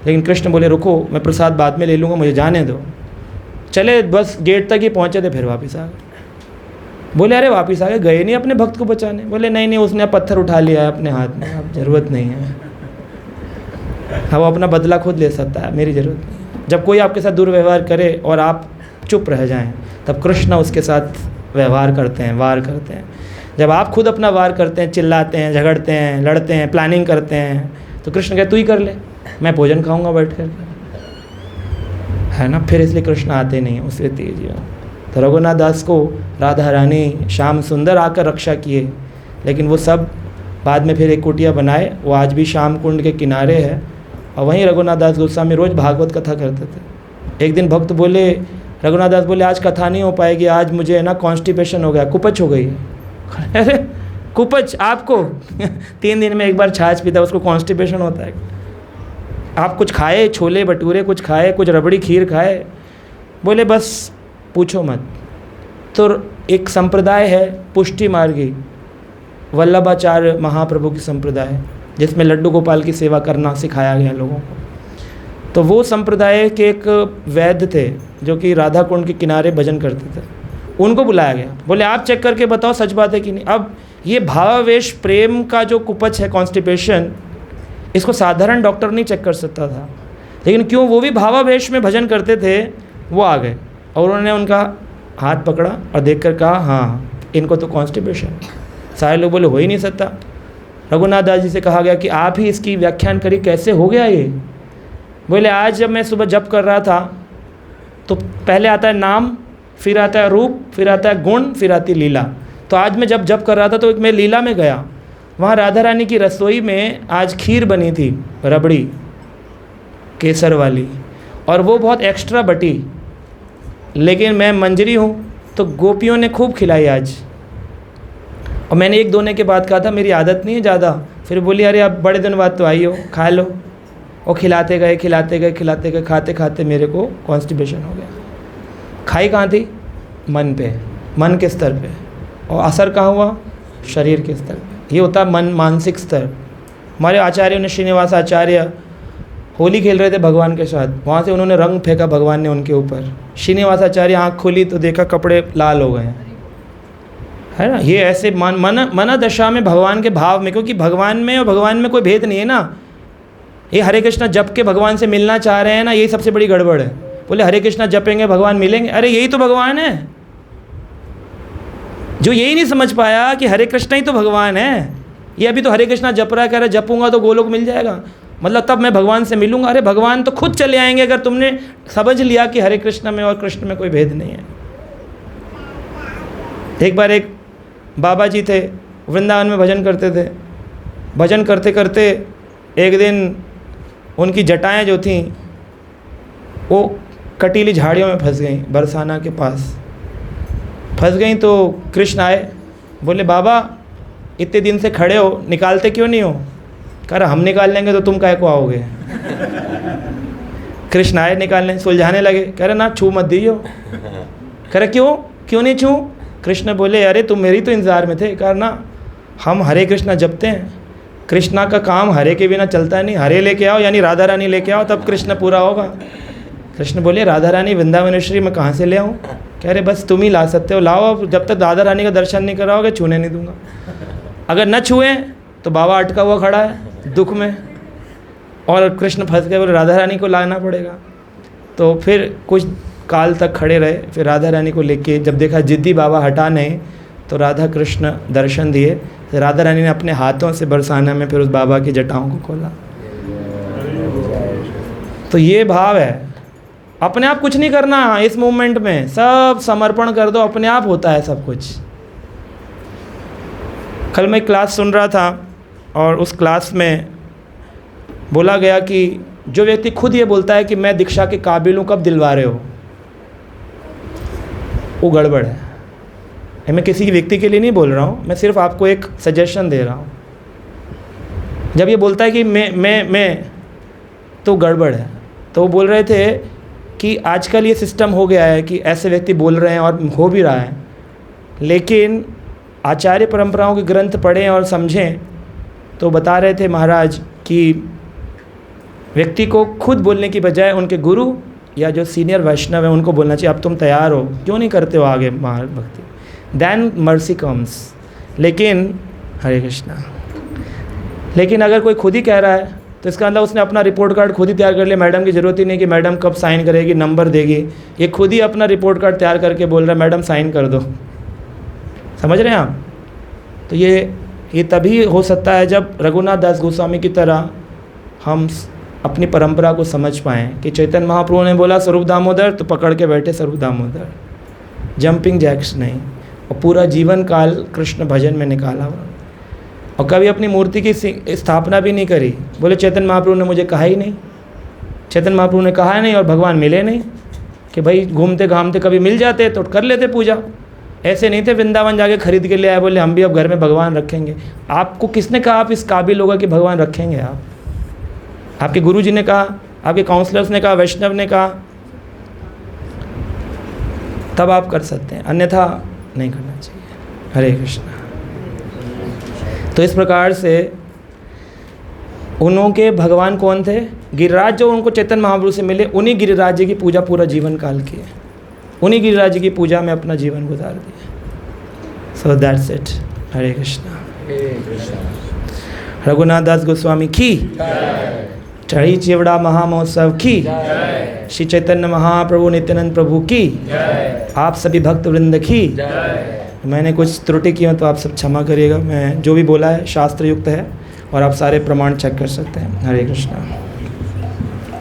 लेकिन कृष्ण बोले रुको, मैं प्रसाद बाद में ले लूँगा, मुझे जाने दो। चले बस गेट तक ही पहुँचे थे, फिर वापस आ गए। बोले अरे वापस आ गए नहीं अपने भक्त को बचाने? बोले नहीं उसने पत्थर उठा लिया है अपने हाथ में, अब ज़रूरत नहीं है, अब वो अपना बदला खुद ले सकता है, मेरी ज़रूरत नहीं। जब कोई आपके साथ दुर्व्यवहार करे और आप चुप रह जाएं, तब कृष्ण उसके साथ व्यवहार करते हैं, वार करते हैं। जब आप खुद अपना वार करते हैं, चिल्लाते हैं, झगड़ते हैं, लड़ते हैं, प्लानिंग करते हैं, तो कृष्ण कहते तू ही कर ले, मैं भोजन खाऊंगा बैठ कर, है ना। फिर इसलिए कृष्ण आते नहीं उससे तेज। तो रघुनाथ दास को राधा रानी श्याम सुंदर आकर रक्षा किए, लेकिन वो सब बाद में फिर एक कुटिया बनाए, वो आज भी श्याम कुंड के किनारे है, और वहीं रघुनाथ दास गोस्वामी रोज़ भागवत कथा करते थे। एक दिन भक्त बोले, रघुनाथ दास बोले आज कथा नहीं हो पाएगी, आज मुझे ना कॉन्स्टिपेशन हो गया, कुपच हो गई है। अरे कुपच आपको 3 दिन में एक बार छाछ पीता उसको कॉन्स्टिपेशन होता है? आप कुछ खाए, छोले भटूरे कुछ खाए, कुछ रबड़ी खीर खाए? बोले बस पूछो मत। तो एक संप्रदाय है पुष्टि मार्गी, वल्लभाचार्य महाप्रभु की संप्रदाय, जिसमें लड्डू गोपाल की सेवा करना सिखाया गया लोगों को। तो वो संप्रदाय के एक वैद्य थे जो कि राधा कुंड के किनारे भजन करते थे, उनको बुलाया गया। बोले आप चेक करके बताओ सच बात है कि नहीं। अब ये भावावेश प्रेम का जो कुपच है, कॉन्स्टिपेशन, इसको साधारण डॉक्टर नहीं चेक कर सकता था, लेकिन क्यों वो भी भावावेश में भजन करते थे, वो आ गए। और उन्होंने उनका हाथ पकड़ा और देखकर कहा, हाँ इनको तो कॉन्स्टिपेशन। सारे लोग बोले हो ही नहीं सकता। रघुनाथ दास जी से कहा गया कि आप ही इसकी व्याख्यान करिए, कैसे हो गया ये। बोले आज जब मैं सुबह जप कर रहा था तो पहले आता है नाम, फिर आता है रूप, फिर आता है गुण, फिर आती लीला। तो आज मैं जब जप कर रहा था तो मैं लीला में गया, वहाँ राधा रानी की रसोई में आज खीर बनी थी, रबड़ी केसर वाली, और वो बहुत एक्स्ट्रा बटी, लेकिन मैं मंजरी हूँ तो गोपियों ने खूब खिलाई आज। और मैंने एक दोने के बाद कहा था मेरी आदत नहीं है ज़्यादा, फिर बोली अरे अब बड़े दिन बाद तो आई हो, खा लो। और खिलाते गए खिलाते गए खिलाते गए, खाते खाते मेरे को कॉन्स्टिपेशन हो गया। खाई कहाँ थी? मन पे, मन के स्तर पे, और असर कहाँ हुआ? शरीर के स्तर पे। ये होता है मन, मानसिक स्तर। हमारे आचार्यों ने, श्रीनिवास आचार्य होली खेल रहे थे भगवान के साथ, वहाँ से उन्होंने रंग फेंका भगवान ने उनके ऊपर। श्रीनिवास आचार्य आँख खोली तो देखा कपड़े लाल हो गए, है ना। ये ऐसे मन दशा में भगवान के भाव में, क्योंकि भगवान में और भगवान में कोई भेद नहीं है ना। ये हरे कृष्णा जप के भगवान से मिलना चाह रहे हैं ना, यही सबसे बड़ी गड़बड़ है। बोले हरे कृष्णा जपेंगे भगवान मिलेंगे, अरे यही तो भगवान है। जो यही नहीं समझ पाया कि हरे कृष्णा ही तो भगवान है, ये अभी तो हरे कृष्णा जप रहा है, कह रहा है जपूंगा तो गोलोक मिल जाएगा, मतलब तब मैं भगवान से मिलूंगा। अरे भगवान तो खुद चले आएंगे अगर तुमने समझ लिया कि हरे कृष्णा में और कृष्ण में कोई भेद नहीं है। एक बार एक बाबा जी थे, वृंदावन में भजन करते थे। भजन करते करते एक दिन उनकी जटाएं जो थीं वो कटीली झाड़ियों में फंस गईं, बरसाना के पास फंस गईं। तो कृष्ण आए, बोले बाबा इतने दिन से खड़े हो, निकालते क्यों नहीं हो? कह रहा हम निकाल लेंगे तो तुम काहे को आओगे। कृष्ण आए निकालने, सुलझाने लगे। कह रहे ना छू मत दियो। कह रहे क्यों नहीं छू? कृष्ण बोले अरे तुम मेरी तो इंतज़ार में थे। कह ना हम हरे कृष्णा जपते हैं, कृष्णा का काम हरे के बिना चलता नहीं। हरे लेके आओ यानी राधा रानी लेके आओ, तब कृष्ण पूरा होगा। कृष्ण बोले राधा रानी वृंदावनेश्वरी मैं कहाँ से ले आऊँ? कह रहे बस तुम ही ला सकते हो, लाओ। अब जब तक राधा रानी का दर्शन नहीं कराओगे छूने नहीं दूंगा। अगर न छुए तो बाबा अटका हुआ खड़ा है दुख में, और कृष्ण फंस गए, बोले राधा रानी को लाना पड़ेगा। तो फिर कुछ काल तक खड़े रहे, फिर राधा रानी को लेके जब देखा जिद्दी बाबा हटा नहीं, तो राधा कृष्ण दर्शन दिए। तो राधा रानी ने अपने हाथों से बरसाना में फिर उस बाबा की जटाओं को खोला। तो ये भाव है, अपने आप कुछ नहीं करना इस मूवमेंट में, सब समर्पण कर दो, अपने आप होता है सब कुछ। कल मैं क्लास सुन रहा था और उस क्लास में बोला गया कि जो व्यक्ति खुद ये बोलता है कि मैं दीक्षा के काबिल हूँ, कब दिलवा रहे हो, वो गड़बड़ है। मैं किसी व्यक्ति के लिए नहीं बोल रहा हूँ, मैं सिर्फ आपको एक सजेशन दे रहा हूँ। जब ये बोलता है कि मैं तो गड़बड़ है। तो वो बोल रहे थे कि आजकल ये सिस्टम हो गया है कि ऐसे व्यक्ति बोल रहे हैं और हो भी रहा है, लेकिन आचार्य परंपराओं के ग्रंथ पढ़ें और समझें तो बता रहे थे महाराज कि व्यक्ति को खुद बोलने की बजाय उनके गुरु या जो सीनियर वैष्णव है उनको बोलना चाहिए, अब तुम तैयार हो, क्यों नहीं करते हो आगे महाभक्ति, देन मर्सी कम्स। लेकिन हरे कृष्णा, लेकिन अगर कोई खुद ही कह रहा है तो इसका मतलब उसने अपना रिपोर्ट कार्ड खुद ही तैयार कर लिया, मैडम की ज़रूरत ही नहीं कि मैडम कब साइन करेगी, नंबर देगी। ये खुद ही अपना रिपोर्ट कार्ड तैयार करके बोल रहा है मैडम साइन कर दो। समझ रहे हैं आप? तो ये तभी हो सकता है जब रघुनाथ दास गोस्वामी की तरह हम अपनी परंपरा को समझ पाएँ कि चैतन्य महाप्रभु ने बोला स्वरूप दामोदर तो पकड़ के बैठे स्वरूप दामोदर, जंपिंग जैक्स नहीं, और पूरा जीवन काल कृष्ण भजन में निकाला हुआ, और कभी अपनी मूर्ति की स्थापना भी नहीं करी। बोले चैतन्य महाप्रभु ने मुझे कहा ही नहीं, चैतन्य महाप्रभु ने कहा नहीं और भगवान मिले नहीं कि भाई घूमते घामते कभी मिल जाते तो कर लेते पूजा। ऐसे नहीं थे वृंदावन जाके खरीद के ले आए, बोले हम भी अब घर में भगवान रखेंगे। आपको किसने कहा आप इस काबिल होगा कि भगवान रखेंगे? आप, आपके गुरु जी ने कहा, आपके काउंसलर्स ने कहा, वैष्णव ने कहा, तब आप कर सकते हैं, अन्यथा नहीं करना चाहिए। हरे कृष्णा। तो इस प्रकार से उनके भगवान कौन थे? गिरिराज, जो उनको चैतन्य महाप्रभु से मिले, उन्हीं गिरिराज जी की पूजा पूरा जीवन काल की है, उन्हीं गिरिराज जी की पूजा में अपना जीवन गुजार दिया। So that's it. Hare Krishna. Raghunath Das Goswami की चढ़ी चिवड़ा महामहोत्सव की, श्री चैतन्य महाप्रभु नित्यानंद प्रभु की, आप सभी भक्त वृंद की। मैंने कुछ त्रुटि की हो तो आप सब क्षमा करिएगा। मैं जो भी बोला है शास्त्र युक्त है और आप सारे प्रमाण चेक कर सकते हैं। हरे कृष्णा।